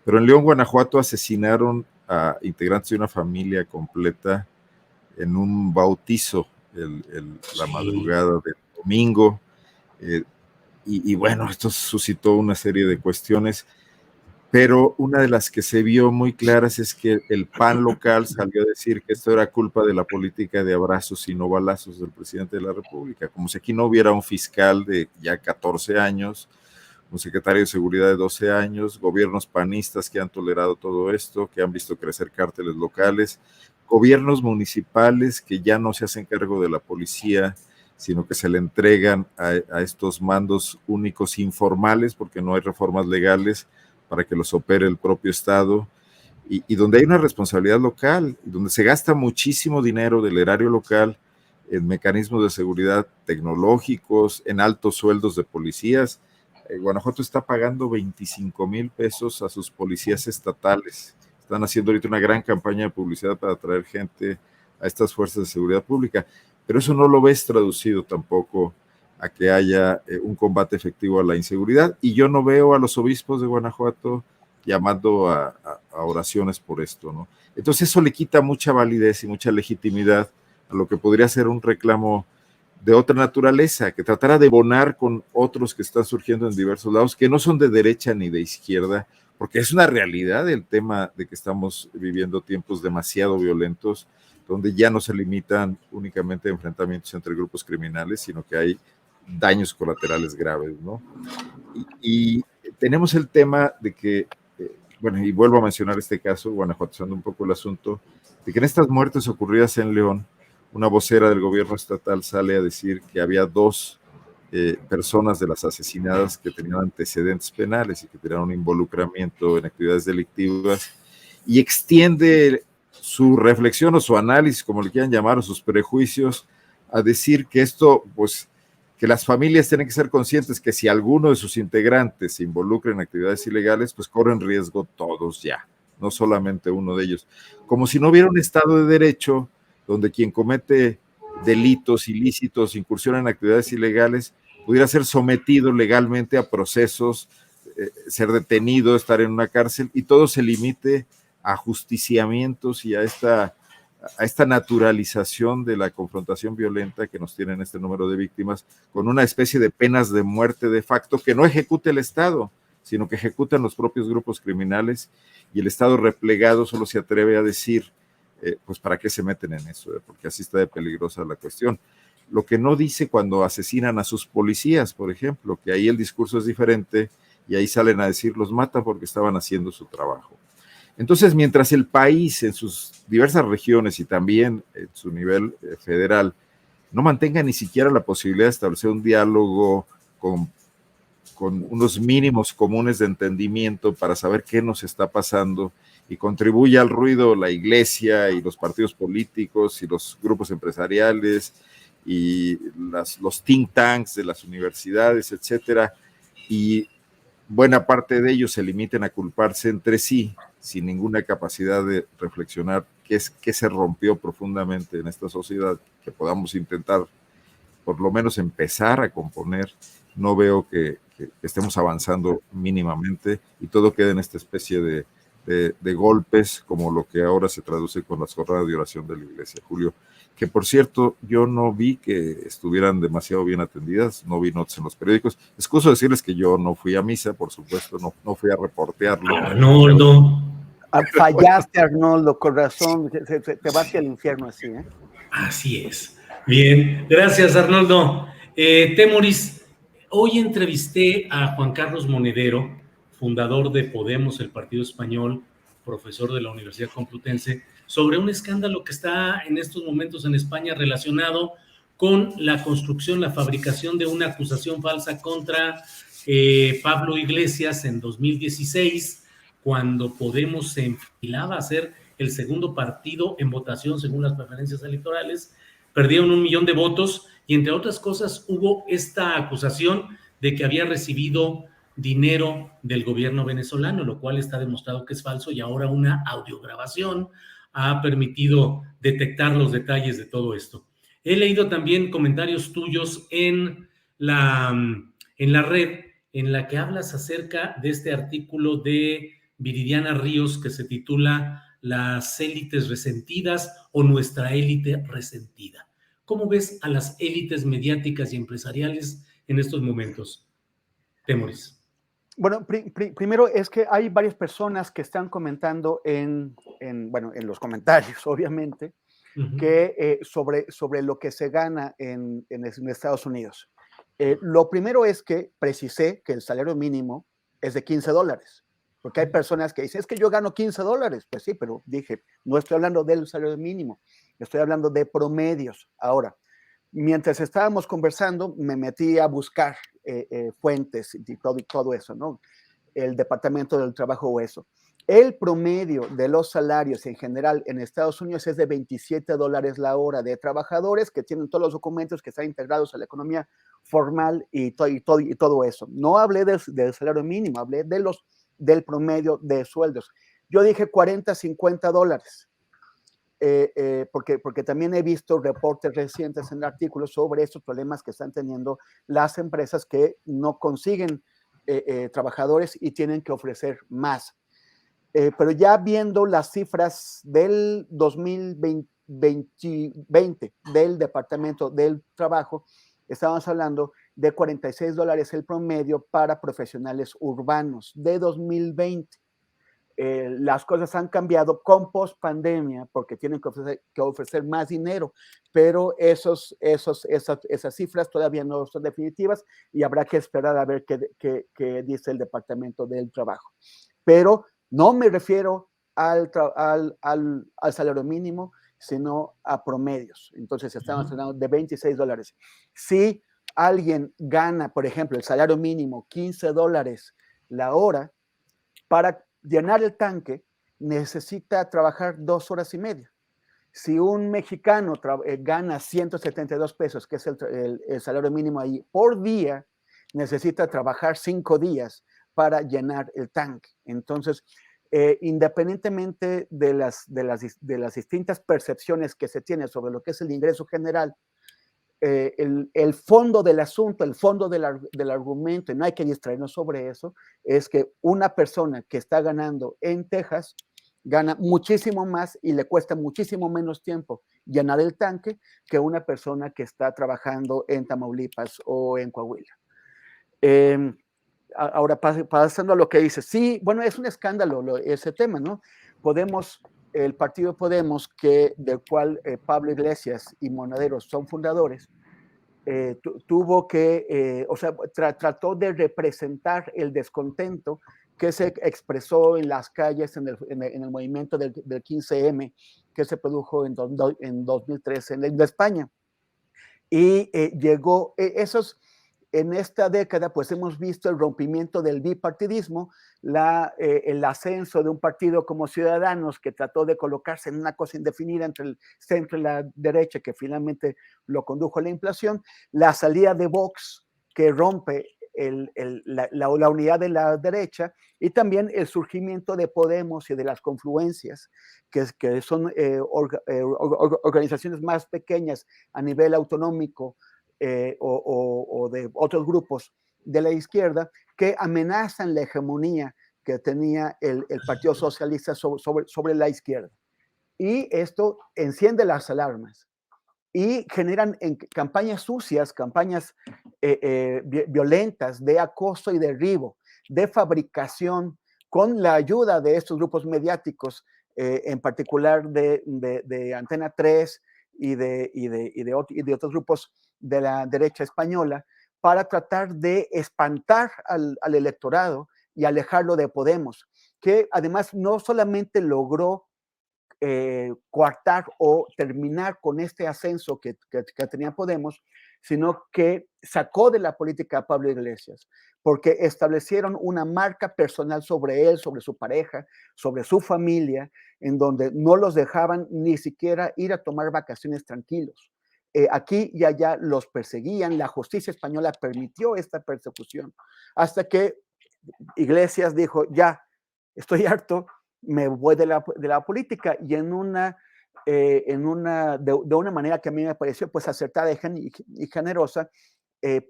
Pero en León, Guanajuato, asesinaron a integrantes de una familia completa en un bautizo la madrugada del domingo, y bueno, esto suscitó una serie de cuestiones, pero una de las que se vio muy claras es que el PAN local salió a decir que esto era culpa de la política de abrazos y no balazos del presidente de la República, como si aquí no hubiera un fiscal de ya 14 años, un secretario de seguridad de 12 años, gobiernos panistas que han tolerado todo esto, que han visto crecer cárteles locales, gobiernos municipales que ya no se hacen cargo de la policía, sino que se le entregan a estos mandos únicos informales, porque no hay reformas legales para que los opere el propio Estado, y donde hay una responsabilidad local, donde se gasta muchísimo dinero del erario local en mecanismos de seguridad tecnológicos, en altos sueldos de policías. Guanajuato está pagando 25,000 pesos a sus policías estatales. Están haciendo ahorita una gran campaña de publicidad para atraer gente a estas fuerzas de seguridad pública. pero eso no lo ves traducido tampoco a que haya un combate efectivo a la inseguridad, y yo no veo a los obispos de Guanajuato llamando a oraciones por esto, ¿no? Entonces eso le quita mucha validez y mucha legitimidad a lo que podría ser un reclamo de otra naturaleza, que tratara de bonar con otros que están surgiendo en diversos lados, que no son de derecha ni de izquierda, porque es una realidad el tema de que estamos viviendo tiempos demasiado violentos, donde ya no se limitan únicamente a enfrentamientos entre grupos criminales, sino que hay daños colaterales graves, ¿no? Y tenemos el tema de que, bueno, y vuelvo a mencionar este caso, guanajuateando un poco el asunto, de que en estas muertes ocurridas en León, una vocera del gobierno estatal sale a decir que había 2 personas de las asesinadas que tenían antecedentes penales y que tenían un involucramiento en actividades delictivas, y extiende su reflexión o su análisis, como le quieran llamar, o sus prejuicios, a decir que esto, pues, que las familias tienen que ser conscientes que si alguno de sus integrantes se involucra en actividades ilegales, pues corren riesgo todos ya, no solamente uno de ellos. Como si no hubiera un Estado de Derecho donde quien comete delitos ilícitos, incursión en actividades ilegales, pudiera ser sometido legalmente a procesos, ser detenido, estar en una cárcel, y todo se limite a ajusticiamientos y a esta naturalización de la confrontación violenta que nos tienen este número de víctimas, con una especie de penas de muerte de facto que no ejecuta el Estado, sino que ejecutan los propios grupos criminales, y el Estado replegado solo se atreve a decir, pues para qué se meten en eso, porque así está de peligrosa la cuestión. Lo que no dice cuando asesinan a sus policías, por ejemplo, que ahí el discurso es diferente, y ahí salen a decir, los matan porque estaban haciendo su trabajo. Entonces, mientras el país en sus diversas regiones y también en su nivel federal no mantenga ni siquiera la posibilidad de establecer un diálogo con unos mínimos comunes de entendimiento para saber qué nos está pasando, y contribuye al ruido la iglesia y los partidos políticos y los grupos empresariales y los think tanks de las universidades, etcétera, y buena parte de ellos se limiten a culparse entre sí, sin ninguna capacidad de reflexionar qué se rompió profundamente en esta sociedad, que podamos intentar por lo menos empezar a componer. No veo que estemos avanzando mínimamente, y todo queda en esta especie de golpes, como lo que ahora se traduce con las jornadas de oración de la iglesia, Julio, que por cierto yo no vi que estuvieran demasiado bien atendidas, no vi notas en los periódicos. Excuso decirles que yo no fui a misa, por supuesto, no fui a reportearlo. Arnoldo. Fallaste, Arnoldo, con razón, te vas hacia el infierno así, ¿eh? Así es. Bien, gracias, Arnoldo. Temoris, hoy entrevisté a Juan Carlos Monedero, fundador de Podemos, el Partido Español, profesor de la Universidad Complutense, sobre un escándalo que está en estos momentos en España relacionado con la construcción, la fabricación de una acusación falsa contra Pablo Iglesias en 2016, cuando Podemos se enfilaba a ser el segundo partido en votación según las preferencias electorales. Perdieron 1 millón de votos, y entre otras cosas hubo esta acusación de que había recibido dinero del gobierno venezolano, lo cual está demostrado que es falso, y ahora una audiograbación ha permitido detectar los detalles de todo esto. He leído también comentarios tuyos en la red, en la que hablas acerca de este artículo de Viridiana Ríos que se titula Las élites resentidas o nuestra élite resentida. ¿Cómo ves a las élites mediáticas y empresariales en estos momentos, Temoris? Bueno, primero es que hay varias personas que están comentando en los comentarios, obviamente, que sobre lo que se gana en Estados Unidos. Lo primero es que precisé que el salario mínimo es de $15, porque hay personas que dicen, es que yo gano $15. Pues sí, pero dije, no estoy hablando del salario mínimo, estoy hablando de promedios. Ahora, mientras estábamos conversando, me metí a buscar fuentes y todo eso, ¿no? El Departamento del Trabajo o eso. El promedio de los salarios en general en Estados Unidos es de $27 la hora, de trabajadores que tienen todos los documentos, que están integrados a la economía formal y todo eso. No hablé del salario mínimo, hablé del promedio de sueldos. Yo dije $40, $50. porque también he visto reportes recientes en artículos sobre estos problemas que están teniendo las empresas que no consiguen trabajadores y tienen que ofrecer más. Pero ya viendo las cifras del 2020 del Departamento del Trabajo, estábamos hablando de $46 el promedio para profesionales urbanos de 2020. Las cosas han cambiado con post-pandemia porque tienen que ofrecer más dinero, pero esas cifras todavía no son definitivas y habrá que esperar a ver qué dice el Departamento del Trabajo. Pero no me refiero al salario mínimo, sino a promedios. Entonces estamos hablando de $26. Si alguien gana, por ejemplo, el salario mínimo, $15 la hora, para llenar el tanque necesita trabajar 2 horas y media. Si un mexicano gana 172 pesos, que es el salario mínimo ahí, por día, necesita trabajar 5 días para llenar el tanque. Entonces, independientemente de las distintas percepciones que se tiene sobre lo que es el ingreso general, el fondo del asunto, el fondo del argumento, y no hay que distraernos sobre eso, es que una persona que está ganando en Texas gana muchísimo más y le cuesta muchísimo menos tiempo llenar el tanque que una persona que está trabajando en Tamaulipas o en Coahuila. Ahora, pasando a lo que dice, sí, bueno, es un escándalo ese tema, ¿no? El partido Podemos, del cual Pablo Iglesias y Monedero son fundadores, tuvo que, trató de representar el descontento que se expresó en las calles en el movimiento del 15M que se produjo en 2013 en España. Y llegó, en esta década, pues hemos visto el rompimiento del bipartidismo, el ascenso de un partido como Ciudadanos que trató de colocarse en una cosa indefinida entre el centro y la derecha, que finalmente lo condujo a la inflación, la salida de Vox, que rompe la unidad de la derecha, y también el surgimiento de Podemos y de las confluencias, que son organizaciones más pequeñas a nivel autonómico, o de otros grupos de la izquierda que amenazan la hegemonía que tenía el Partido Socialista sobre la izquierda. Y esto enciende las alarmas y generan campañas sucias, campañas violentas de acoso y derribo, de fabricación, con la ayuda de estos grupos mediáticos, en particular de Antena 3 y de otros grupos de la derecha española, para tratar de espantar al electorado y alejarlo de Podemos, que además no solamente logró coartar o terminar con este ascenso que tenía Podemos, sino que sacó de la política a Pablo Iglesias, porque establecieron una marca personal sobre él, sobre su pareja, sobre su familia, en donde no los dejaban ni siquiera ir a tomar vacaciones tranquilos. Aquí y allá los perseguían, la justicia española permitió esta persecución, hasta que Iglesias dijo, ya, estoy harto, me voy de la política, y de una manera que a mí me pareció pues acertada y generosa,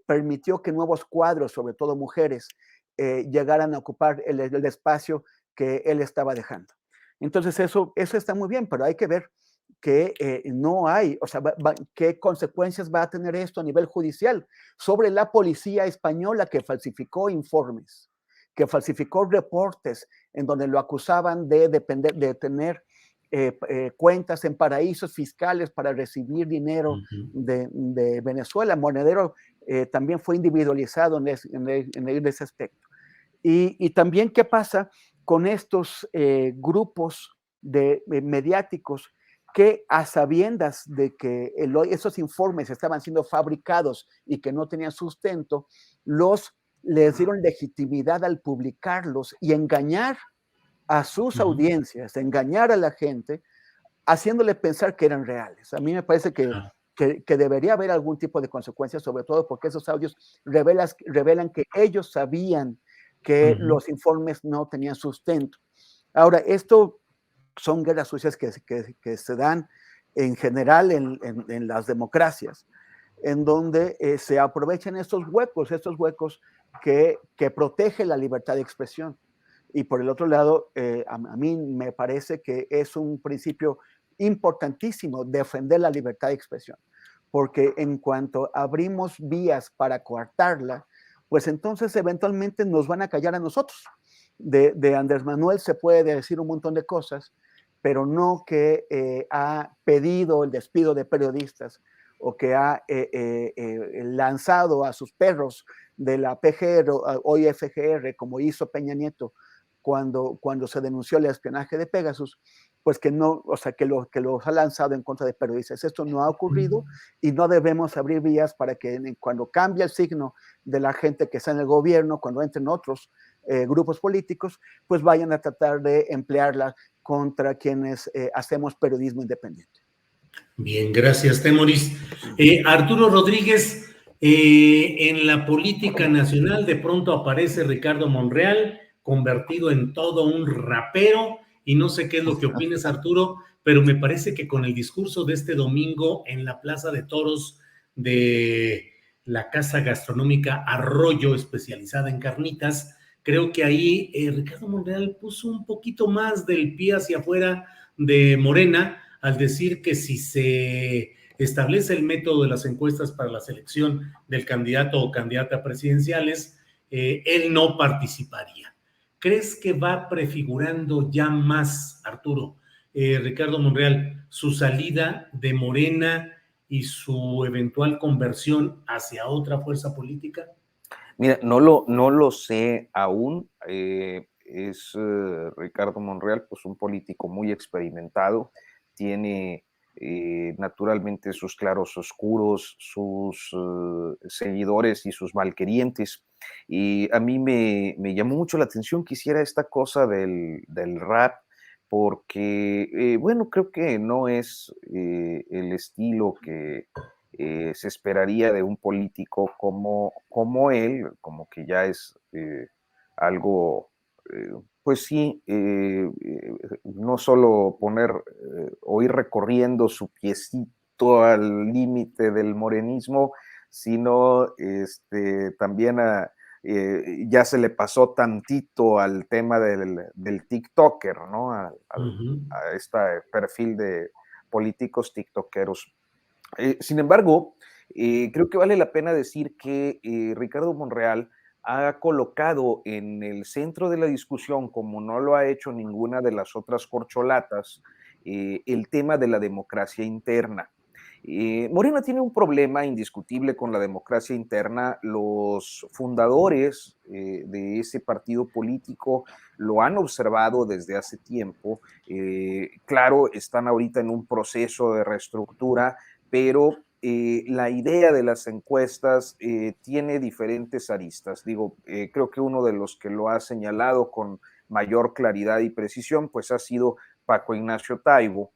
permitió que nuevos cuadros, sobre todo mujeres, llegaran a ocupar el espacio que él estaba dejando. Entonces eso está muy bien, pero hay que ver que no hay, o sea, qué consecuencias va a tener esto a nivel judicial sobre la policía española que falsificó informes, que falsificó reportes en donde lo acusaban de tener cuentas en paraísos fiscales para recibir dinero de Venezuela. Monedero también fue individualizado en ese aspecto. Y también, ¿qué pasa con estos grupos mediáticos que, a sabiendas de que esos informes estaban siendo fabricados y que no tenían sustento, les dieron legitimidad al publicarlos y engañar a sus audiencias, engañar a la gente, haciéndole pensar que eran reales? A mí me parece que debería haber algún tipo de consecuencias, sobre todo porque esos audios revelan que ellos sabían que los informes no tenían sustento. Ahora, esto son guerras sucias que se dan en general en las democracias, en donde se aprovechan estos huecos que protegen la libertad de expresión. Y por el otro lado, a mí me parece que es un principio importantísimo defender la libertad de expresión, porque en cuanto abrimos vías para coartarla, pues entonces eventualmente nos van a callar a nosotros. De Andrés Manuel se puede decir un montón de cosas, pero no que ha pedido el despido de periodistas o que ha lanzado a sus perros de la PGR, hoy FGR, como hizo Peña Nieto cuando se denunció el espionaje de Pegasus, pues que no, o sea, que los ha lanzado en contra de periodistas. Esto no ha ocurrido y no debemos abrir vías para que cuando cambie el signo de la gente que está en el gobierno, cuando entren otros grupos políticos, pues vayan a tratar de emplearla contra quienes hacemos periodismo independiente. Bien, gracias, Temoris. Arturo Rodríguez, en la política nacional de pronto aparece Ricardo Monreal, convertido en todo un rapero, y no sé qué es lo que opines, Arturo, pero me parece que con el discurso de este domingo en la Plaza de Toros de la casa gastronómica Arroyo, especializada en carnitas, creo que ahí Ricardo Monreal puso un poquito más del pie hacia afuera de Morena, al decir que si se establece el método de las encuestas para la selección del candidato o candidata presidenciales, él no participaría. ¿Crees que va prefigurando ya más, Arturo, Ricardo Monreal, su salida de Morena y su eventual conversión hacia otra fuerza política? Mira, no lo sé aún. Ricardo Monreal, pues un político muy experimentado, tiene naturalmente sus claros oscuros, sus seguidores y sus malquerientes. Y a mí me llamó mucho la atención que hiciera esta cosa del rap, porque, bueno, creo que no es el estilo que se esperaría de un político como él, como que ya es algo, pues sí, no solo o ir recorriendo su piecito al límite del morenismo, sino también ya se le pasó tantito al tema del TikToker, ¿no? A este perfil de políticos tiktokeros. Sin embargo, creo que vale la pena decir que Ricardo Monreal ha colocado en el centro de la discusión, como no lo ha hecho ninguna de las otras corcholatas, el tema de la democracia interna. Morena tiene un problema indiscutible con la democracia interna. Los fundadores de ese partido político lo han observado desde hace tiempo. Claro, están ahorita en un proceso de reestructura, pero la idea de las encuestas tiene diferentes aristas. Creo que uno de los que lo ha señalado con mayor claridad y precisión, pues ha sido Paco Ignacio Taibo,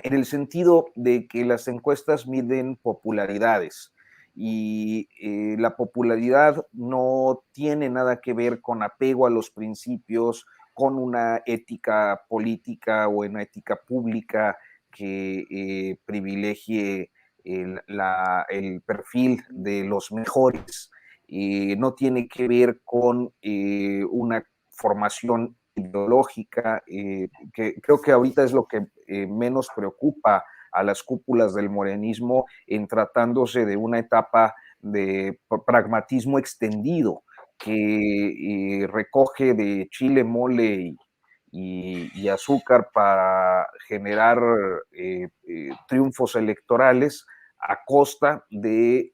en el sentido de que las encuestas miden popularidades y la popularidad no tiene nada que ver con apego a los principios, con una ética política o una ética pública que privilegie el perfil de los mejores. No tiene que ver con una formación ideológica, que creo que ahorita es lo que menos preocupa a las cúpulas del morenismo en tratándose de una etapa de pragmatismo extendido que recoge de chile, mole y azúcar para generar triunfos electorales a costa de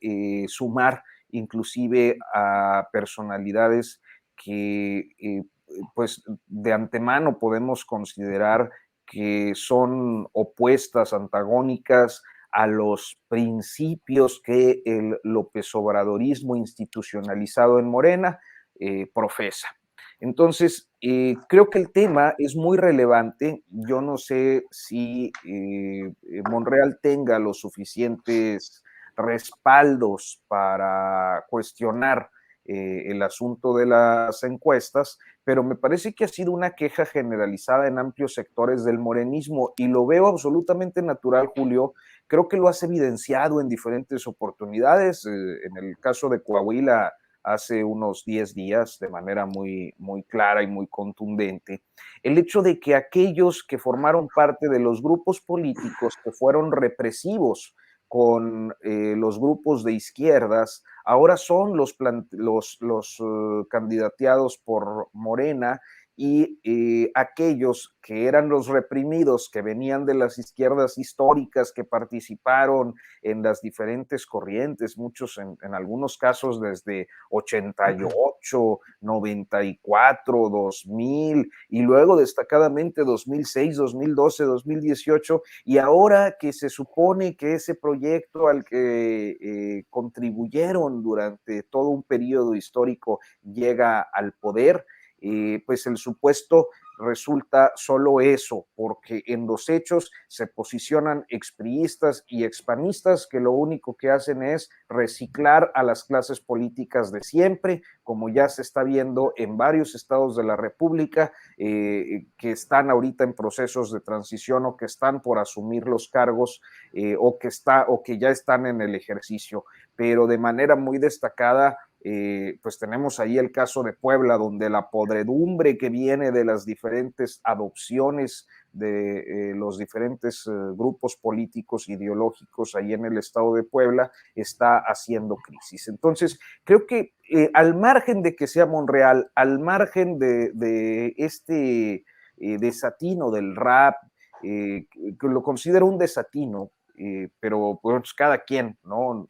sumar inclusive a personalidades que pues de antemano podemos considerar que son opuestas, antagónicas a los principios que el López Obradorismo institucionalizado en Morena profesa. Entonces, creo que el tema es muy relevante. Yo no sé si Monreal tenga los suficientes respaldos para cuestionar el asunto de las encuestas, pero me parece que ha sido una queja generalizada en amplios sectores del morenismo y lo veo absolutamente natural, Julio. Creo que lo has evidenciado en diferentes oportunidades. En el caso de Coahuila, hace unos 10 días, de manera muy, muy clara y muy contundente, el hecho de que aquellos que formaron parte de los grupos políticos que fueron represivos con los grupos de izquierdas, ahora son los candidateados por Morena, y aquellos que eran los reprimidos, que venían de las izquierdas históricas, que participaron en las diferentes corrientes, muchos en algunos casos desde 88, 94, 2000, y luego destacadamente 2006, 2012, 2018, y ahora que se supone que ese proyecto al que contribuyeron durante todo un periodo histórico llega al poder, pues el supuesto resulta solo eso, porque en los hechos se posicionan expriistas y expanistas que lo único que hacen es reciclar a las clases políticas de siempre, como ya se está viendo en varios estados de la República, que están ahorita en procesos de transición o que están por asumir los cargos, o que ya están en el ejercicio, pero de manera muy destacada. Pues tenemos ahí el caso de Puebla, donde la podredumbre que viene de las diferentes adopciones de los diferentes grupos políticos ideológicos ahí en el estado de Puebla está haciendo crisis. Entonces, creo que al margen de que sea Monreal, al margen de este desatino del rap, que lo considero un desatino, pero pues cada quien, ¿no?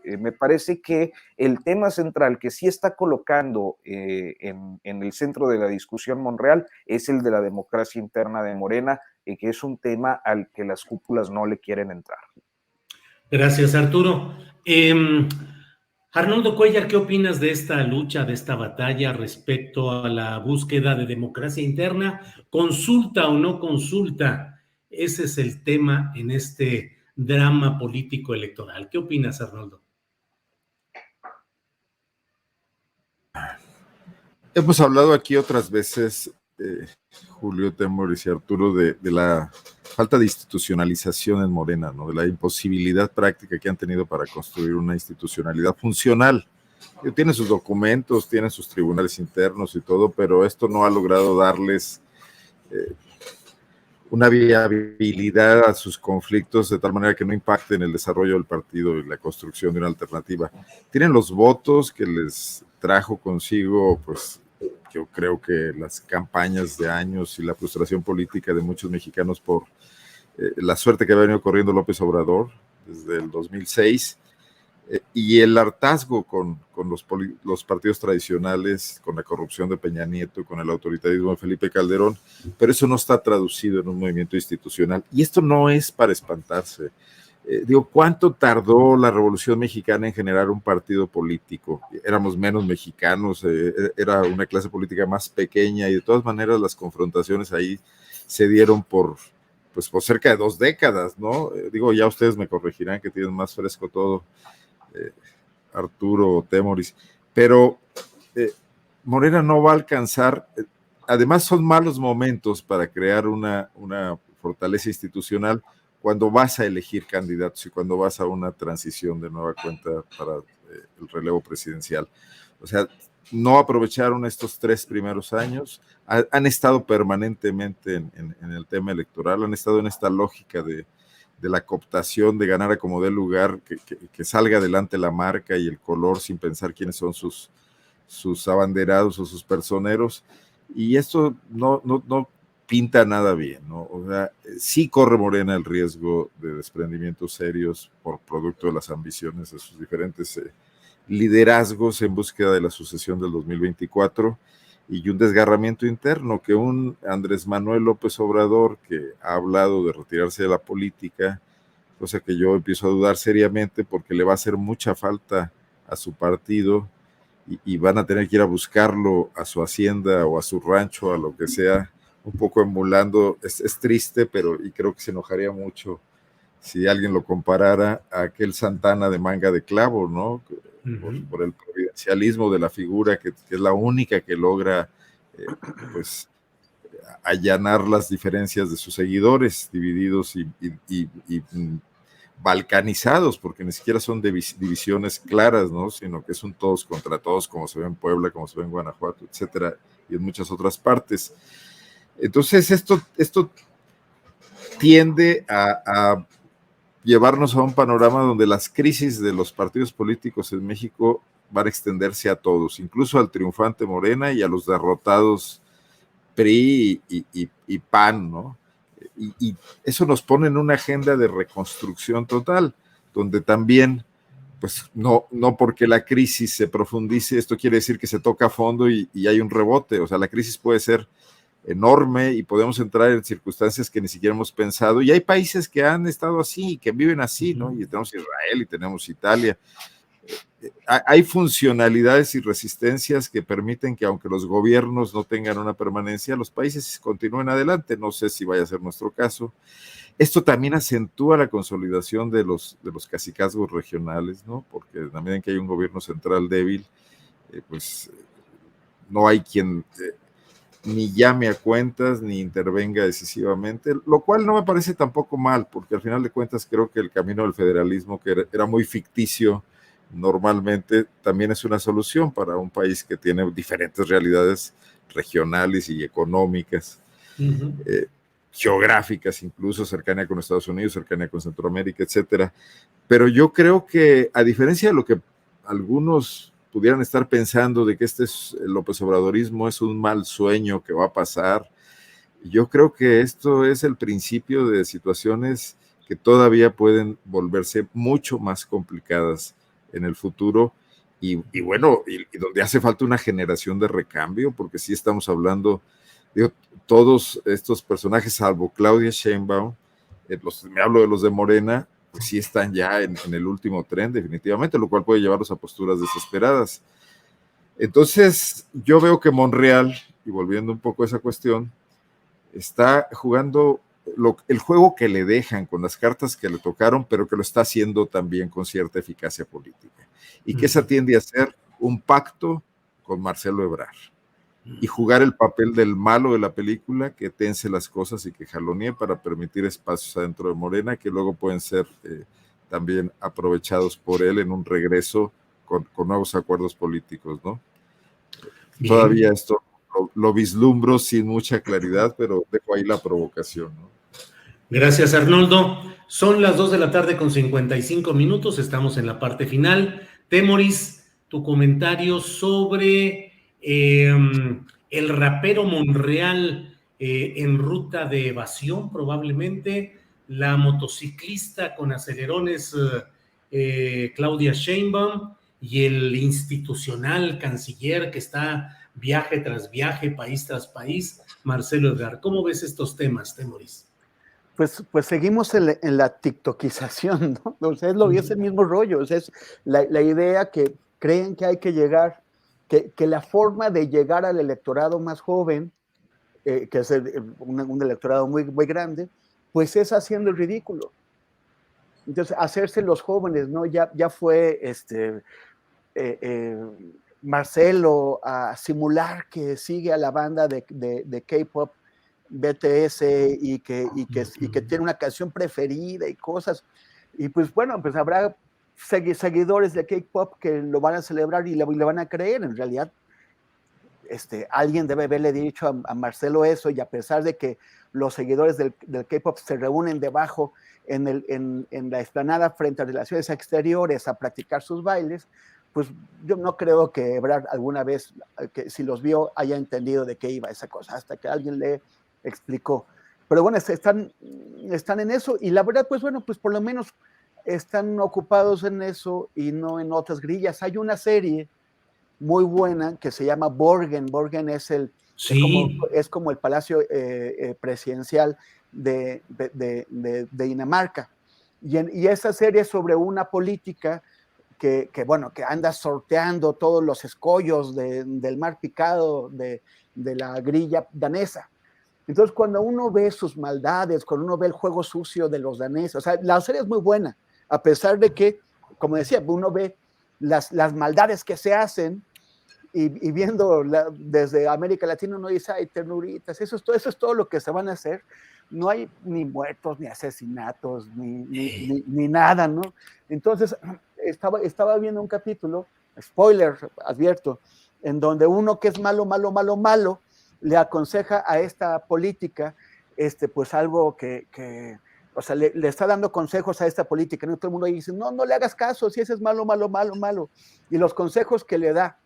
Me parece que el tema central que sí está colocando en el centro de la discusión Monreal es el de la democracia interna de Morena, que es un tema al que las cúpulas no le quieren entrar. Gracias, Arturo. Arnoldo Cuellar, ¿qué opinas de esta lucha, de esta batalla respecto a la búsqueda de democracia interna? ¿Consulta o no consulta? Ese es el tema en este drama político electoral. ¿Qué opinas, Arnoldo? Hemos hablado aquí otras veces, Julio, Temoris y Arturo, de la falta de institucionalización en Morena, ¿no? De la imposibilidad práctica que han tenido para construir una institucionalidad funcional. Tiene sus documentos, tiene sus tribunales internos y todo, pero esto no ha logrado darles una viabilidad a sus conflictos de tal manera que no impacten el desarrollo del partido y la construcción de una alternativa. Tienen los votos que les trajo consigo, pues yo creo que las campañas de años y la frustración política de muchos mexicanos por la suerte que ha venido corriendo López Obrador desde el 2006, y el hartazgo con los partidos tradicionales, con la corrupción de Peña Nieto, con el autoritarismo de Felipe Calderón, pero eso no está traducido en un movimiento institucional. Y esto no es para espantarse. ¿Cuánto tardó la Revolución Mexicana en generar un partido político? Éramos menos mexicanos, era una clase política más pequeña, y de todas maneras las confrontaciones ahí se dieron por cerca de 2 décadas, ¿no? Ya ustedes me corregirán que tienen más fresco todo, Arturo, Temoris, pero Morena no va a alcanzar, además son malos momentos para crear una fortaleza institucional cuando vas a elegir candidatos y cuando vas a una transición de nueva cuenta para el relevo presidencial. O sea, no aprovecharon estos 3 primeros años, han estado permanentemente en el tema electoral, han estado en esta lógica de la cooptación, de ganar a como dé lugar, que salga adelante la marca y el color sin pensar quiénes son sus abanderados o sus personeros, y esto no pinta nada bien, ¿no? O sea, sí corre Morena el riesgo de desprendimientos serios por producto de las ambiciones de sus diferentes liderazgos en búsqueda de la sucesión del 2024, y un desgarramiento interno, que un Andrés Manuel López Obrador, que ha hablado de retirarse de la política, cosa que yo empiezo a dudar seriamente, porque le va a hacer mucha falta a su partido, y van a tener que ir a buscarlo a su hacienda o a su rancho, a lo que sea, un poco emulando. Es triste, y creo que se enojaría mucho si alguien lo comparara a aquel Santana de manga de clavo, ¿no? Por el presidencialismo de la figura que es la única que logra pues allanar las diferencias de sus seguidores, divididos y balcanizados, porque ni siquiera son divisiones claras, ¿no? Sino que son todos contra todos, como se ve en Puebla, como se ve en Guanajuato, etcétera, y en muchas otras partes. Entonces, esto tiende a llevarnos a un panorama donde las crisis de los partidos políticos en México van a extenderse a todos, incluso al triunfante Morena y a los derrotados PRI y PAN, ¿no? Y eso nos pone en una agenda de reconstrucción total, donde también, pues no porque la crisis se profundice, esto quiere decir que se toca a fondo y hay un rebote. O sea, la crisis puede ser enorme y podemos entrar en circunstancias que ni siquiera hemos pensado, y hay países que han estado así, que viven así, ¿no? Y tenemos Israel y tenemos Italia. Hay funcionalidades y resistencias que permiten que, aunque los gobiernos no tengan una permanencia, los países continúen adelante. No sé si vaya a ser nuestro caso. Esto también acentúa la consolidación de los cacicazgos regionales, ¿no? Porque en la medida en que hay un gobierno central débil, pues no hay quien ni llame a cuentas ni intervenga decisivamente, lo cual no me parece tampoco mal, porque al final de cuentas creo que el camino del federalismo, que era muy ficticio normalmente, también es una solución para un país que tiene diferentes realidades regionales y económicas, geográficas, incluso cercanía con Estados Unidos, cercanía con Centroamérica, etcétera. Pero yo creo que, a diferencia de lo que algunos pudieran estar pensando de que el López Obradorismo es un mal sueño que va a pasar, yo creo que esto es el principio de situaciones que todavía pueden volverse mucho más complicadas en el futuro, y bueno, y donde hace falta una generación de recambio, porque sí estamos hablando de todos estos personajes, salvo Claudia Sheinbaum, me hablo de los de Morena, pues sí están ya en el último tren definitivamente, lo cual puede llevarlos a posturas desesperadas. Entonces yo veo que Monreal, y volviendo un poco a esa cuestión, está jugando el juego que le dejan con las cartas que le tocaron, pero que lo está haciendo también con cierta eficacia política, y que esa tiende a ser un pacto con Marcelo Ebrard y jugar el papel del malo de la película, que tense las cosas y que jalonee para permitir espacios adentro de Morena que luego pueden ser también aprovechados por él en un regreso con nuevos acuerdos políticos, ¿no? Bien. Todavía esto lo vislumbro sin mucha claridad, pero dejo ahí la provocación, ¿no? Gracias, Arnoldo. Son las 2:55 p.m, estamos en la parte final. Temoris, tu comentario sobre el rapero Monreal en ruta de evasión, probablemente, la motociclista con acelerones Claudia Sheinbaum, y el institucional canciller que está viaje tras viaje, país tras país, Marcelo Ebrard. ¿Cómo ves estos temas, Temoris? Pues seguimos en la tiktokización, ¿no? O sea, es el mismo rollo. O sea, es la idea que creen que hay que llegar, que la forma de llegar al electorado más joven, que es un electorado muy, muy grande, pues es haciendo el ridículo. Entonces, hacerse los jóvenes, ¿no? Ya fue Marcelo a simular que sigue a la banda de K-pop BTS y que tiene una canción preferida y cosas. Y pues bueno, pues habrá seguidores de K-pop que lo van a celebrar y le van a creer. En realidad, alguien debe haberle dicho a Marcelo eso, y a pesar de que los seguidores del K-pop se reúnen debajo en la explanada frente a relaciones exteriores a practicar sus bailes, pues yo no creo que Ebrard alguna vez, que si los vio, haya entendido de qué iba esa cosa, hasta que alguien le explicó. Pero bueno, están en eso, y la verdad, pues bueno, pues por lo menos están ocupados en eso y no en otras grillas. Hay una serie muy buena que se llama Borgen. Borgen es como el palacio presidencial de Dinamarca. Y esa serie es sobre una política que anda sorteando todos los escollos del mar picado de la grilla danesa. Entonces, cuando uno ve sus maldades, cuando uno ve el juego sucio de los daneses, o sea, la serie es muy buena, a pesar de que, como decía, uno ve las maldades que se hacen, y viendo desde América Latina uno dice, ay, ternuritas, eso es todo lo que se van a hacer. No hay ni muertos, ni asesinatos, ni nada, ¿no? Entonces, estaba viendo un capítulo, spoiler, advierto, en donde uno que es malo, le aconseja a esta política, pues algo o sea, le está dando consejos a esta política, ¿no? Todo el mundo ahí dice, no le hagas caso, si ese es malo. Y los consejos que le da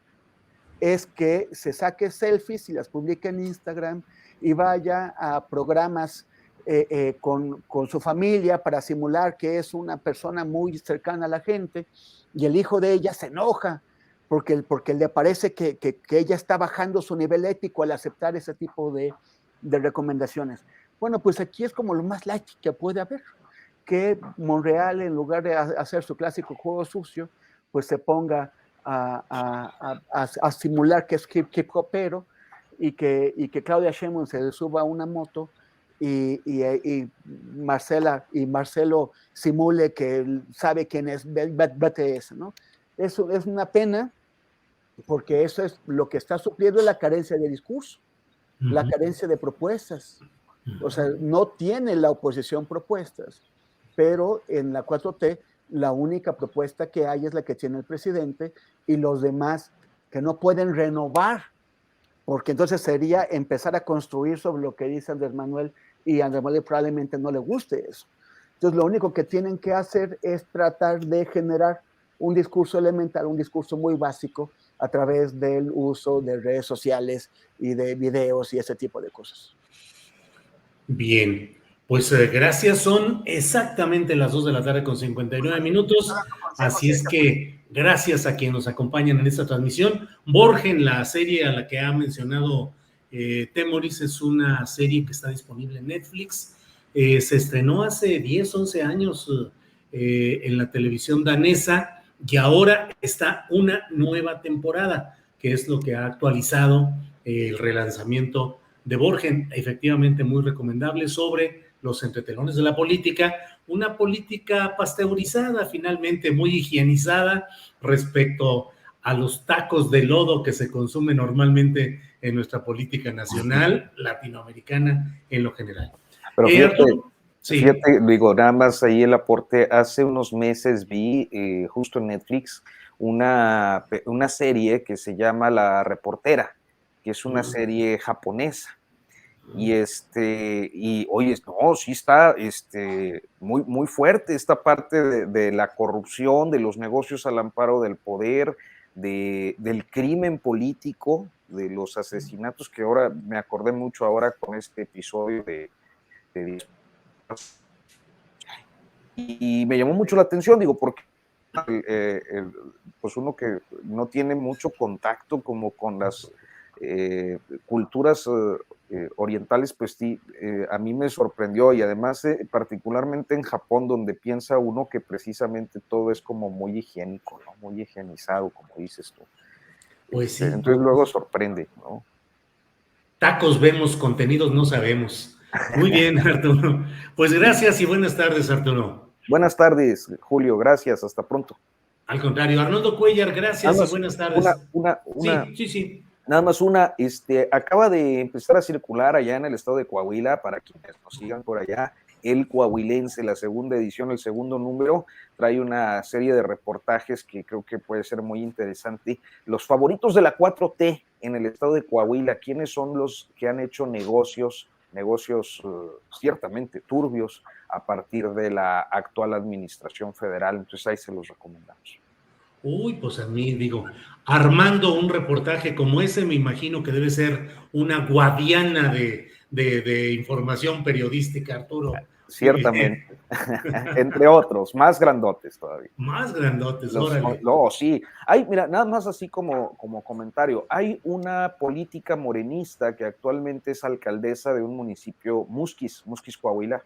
es que se saque selfies y las publique en Instagram y vaya a programas con su familia para simular que es una persona muy cercana a la gente, y el hijo de ella se enoja porque le parece que ella está bajando su nivel ético al aceptar ese tipo de recomendaciones. Bueno, pues aquí es como lo más light que puede haber, que Monreal, en lugar de hacer su clásico juego sucio, pues se ponga a simular que es hip hopero, y que Claudia Sheinbaum se suba a una moto y Marcelo simule que sabe quién es BTS, ¿no? Eso es una pena, porque eso es lo que está supliendo la carencia de discurso, la carencia de propuestas. O sea, no tiene la oposición propuestas, pero en la 4T la única propuesta que hay es la que tiene el presidente, y los demás que no pueden renovar, porque entonces sería empezar a construir sobre lo que dice Andrés Manuel, y a Andrés Manuel probablemente no le guste eso. Entonces lo único que tienen que hacer es tratar de generar un discurso elemental, un discurso muy básico, a través del uso de redes sociales y de videos y ese tipo de cosas. Bien, pues gracias, son exactamente las 2 de la tarde con 59 minutos, así es que gracias a quienes nos acompañan en esta transmisión. Borgen, la serie a la que ha mencionado Temoris, es una serie que está disponible en Netflix, se estrenó hace 10, 11 años en la televisión danesa, y ahora está una nueva temporada, que es lo que ha actualizado el relanzamiento de Borgen, efectivamente muy recomendable, sobre los entretelones de la política, una política pasteurizada, finalmente muy higienizada respecto a los tacos de lodo que se consumen normalmente en nuestra política nacional, latinoamericana en lo general. Pero fíjate, Arturo, sí. Fíjate, digo, nada más ahí el aporte. Hace unos meses vi justo en Netflix una serie que se llama La Reportera, que es una serie japonesa. Y oye, no, sí está muy, muy fuerte esta parte de la corrupción, de los negocios al amparo del poder, del crimen político, de los asesinatos, que ahora me acordé mucho ahora con este episodio de y me llamó mucho la atención, digo, porque pues uno que no tiene mucho contacto como con las culturas orientales, pues sí, a mí me sorprendió, y además particularmente en Japón, donde piensa uno que precisamente todo es como muy higiénico, ¿no? Muy higienizado, como dices tú. Pues sí. Entonces luego sorprende, ¿no? Tacos vemos, contenidos no sabemos. Muy bien, Arturo. Pues gracias y buenas tardes, Arturo. Buenas tardes, Julio, gracias, hasta pronto. Al contrario, Arnoldo Cuellar, gracias y buenas tardes. Sí. Nada más acaba de empezar a circular allá en el estado de Coahuila, para quienes nos sigan por allá, El Coahuilense, la segunda edición, el segundo número, trae una serie de reportajes que creo que puede ser muy interesante. Los favoritos de la 4T en el estado de Coahuila, ¿quiénes son los que han hecho negocios ciertamente turbios a partir de la actual administración federal? Entonces ahí se los recomendamos. Uy, pues a mí digo, armando un reportaje como ese, me imagino que debe ser una guadiana de información periodística, Arturo. Ciertamente, entre otros, más grandotes todavía. Más grandotes, órale. No, sí. Hay, mira, nada más así como comentario, hay una política morenista que actualmente es alcaldesa de un municipio, Musquis, Coahuila,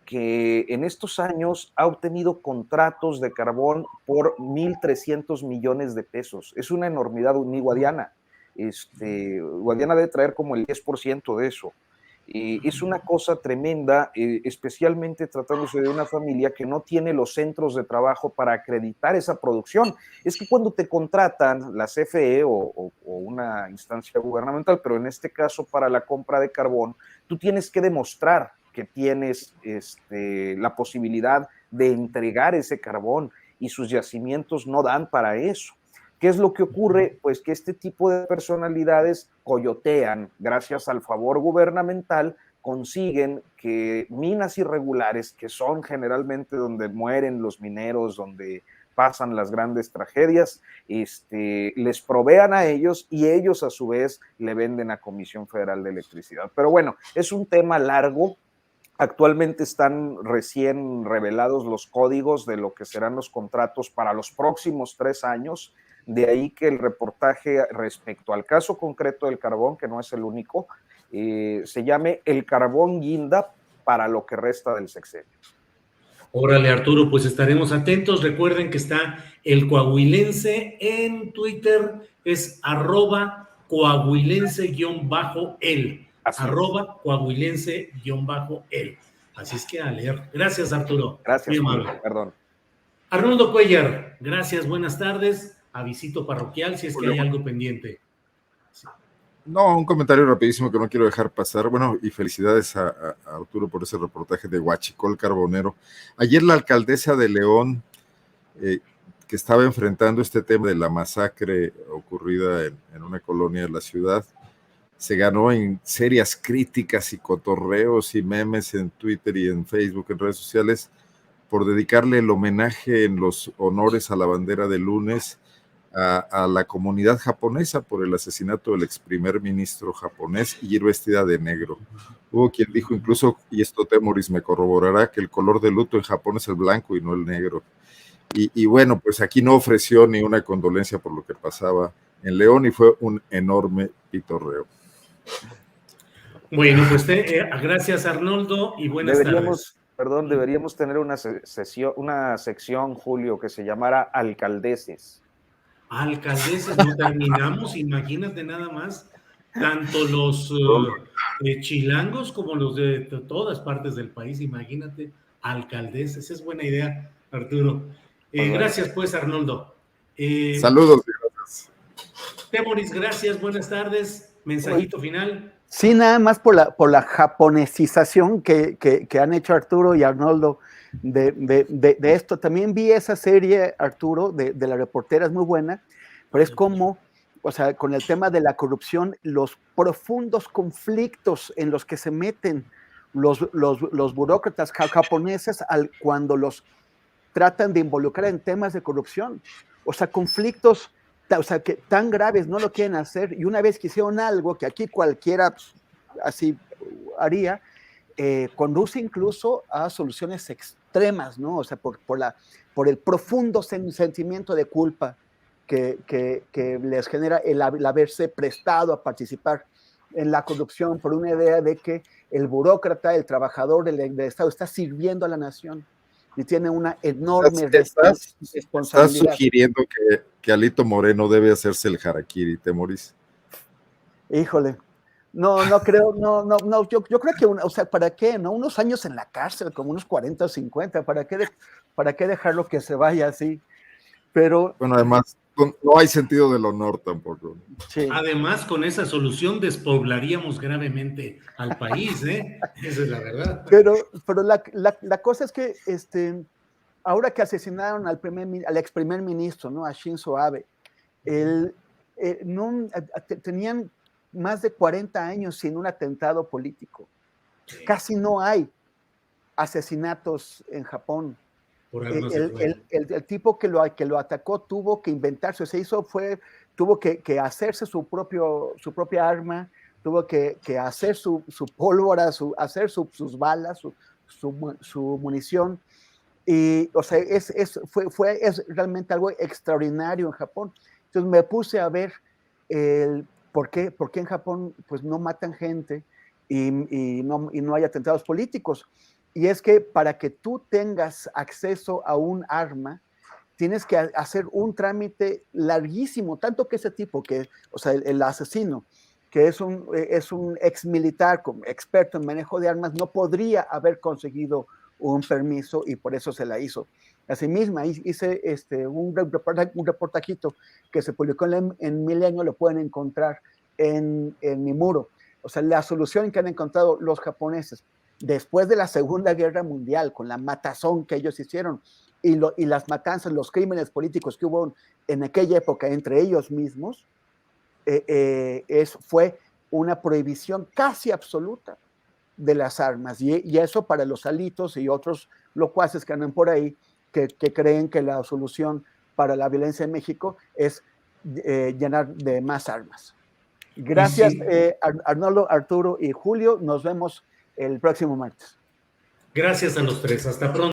que en estos años ha obtenido contratos de carbón por 1,300 millones de pesos. Es una enormidad, ni Guadiana. Guadiana debe traer como el 10% de eso. Es una cosa tremenda, especialmente tratándose de una familia que no tiene los centros de trabajo para acreditar esa producción. Es que cuando te contratan la CFE o una instancia gubernamental, pero en este caso para la compra de carbón, tú tienes que demostrar que tienes la posibilidad de entregar ese carbón y sus yacimientos no dan para eso. ¿Qué es lo que ocurre? Pues que este tipo de personalidades coyotean, gracias al favor gubernamental, consiguen que minas irregulares, que son generalmente donde mueren los mineros, donde pasan las grandes tragedias, les provean a ellos y ellos a su vez le venden a Comisión Federal de Electricidad. Pero bueno, es un tema largo. Actualmente están recién revelados los códigos de lo que serán los contratos para los próximos 3 años. De ahí que el reportaje respecto al caso concreto del carbón, que no es el único, se llame El carbón guinda para lo que resta del sexenio. Órale, Arturo, pues estaremos atentos. Recuerden que está el Coahuilense en Twitter, es @coahuilense_el. @coahuilense_el. Así es que a leer. Gracias, Arturo. Gracias, perdón. Arnoldo Cuellar, gracias, buenas tardes. Avisito parroquial si es que hay algo pendiente. Sí. No, un comentario rapidísimo que no quiero dejar pasar. Bueno, y felicidades a Arturo por ese reportaje de Huachicol Carbonero. Ayer la alcaldesa de León, que estaba enfrentando este tema de la masacre ocurrida en una colonia de la ciudad, se ganó en serias críticas y cotorreos y memes en Twitter y en Facebook, en redes sociales, por dedicarle el homenaje en los honores a la bandera de lunes a la comunidad japonesa por el asesinato del ex primer ministro japonés y ir vestida de negro. Hubo quien dijo incluso, y esto Temoris me corroborará, que el color de luto en Japón es el blanco y no el negro. Y bueno, pues aquí no ofreció ni una condolencia por lo que pasaba en León y fue un enorme pitorreo. Bueno, pues gracias, Arnoldo, y buenas tardes. Perdón, deberíamos tener una sección, Julio, que se llamara Alcaldeses. Alcaldeses, no terminamos, imagínate nada más, tanto los chilangos como los de todas partes del país, imagínate, alcaldeses, es buena idea, Arturo. Gracias pues, Arnoldo. Saludos, gracias. Temoris, gracias, buenas tardes, mensajito final. Sí, nada más por la japonesización que han hecho Arturo y Arnoldo de esto. También vi esa serie, Arturo, de la reportera, es muy buena, pero es como, o sea, con el tema de la corrupción, los profundos conflictos en los que se meten los burócratas japoneses cuando los tratan de involucrar en temas de corrupción. O sea, conflictos que tan graves no lo quieren hacer, y una vez que hicieron algo que aquí cualquiera así haría, conduce incluso a soluciones extremas, ¿no? O sea, por el profundo sentimiento de culpa que les genera el haberse prestado a participar en la corrupción, por una idea de que el burócrata, el trabajador del Estado está sirviendo a la nación y tiene una enorme responsabilidad. ¿Estás sugiriendo que Alito Moreno debe hacerse el harakiri, Temoris? Híjole, no creo, yo creo que, o sea, ¿para qué? ¿No? Unos años en la cárcel, como unos 40 o 50, ¿para qué dejarlo que se vaya así? Pero... Bueno, además, no hay sentido del honor tampoco. Sí. Además, con esa solución despoblaríamos gravemente al país, ¿eh? Esa es la verdad. Pero la cosa es que ahora que asesinaron al ex primer ministro, ¿no? A Shinzo Abe, tenían más de 40 años sin un atentado político. Sí. Casi no hay asesinatos en Japón. El tipo que lo atacó tuvo que inventarse, tuvo que hacerse su propia arma, tuvo que hacer su pólvora, hacer sus balas, su munición. Y, o sea, es realmente algo extraordinario en Japón. Entonces me puse a ver por qué en Japón pues, no matan gente y no hay atentados políticos. Y es que para que tú tengas acceso a un arma, tienes que hacer un trámite larguísimo, tanto que ese tipo, o sea, el asesino, que es un ex militar experto en manejo de armas, no podría haber conseguido un permiso y por eso se la hizo. Asimismo, hice un reportajito que se publicó en Milenio, lo pueden encontrar en mi muro. O sea, la solución que han encontrado los japoneses después de la Segunda Guerra Mundial, con la matazón que ellos hicieron y las matanzas, los crímenes políticos que hubo en aquella época entre ellos mismos, fue una prohibición casi absoluta de las armas. Y eso para los alitos y otros locuaces que andan por ahí, que creen que la solución para la violencia en México es llenar de más armas. Gracias, Arnoldo, Arturo y Julio. Nos vemos el próximo martes. Gracias a los tres. Hasta pronto.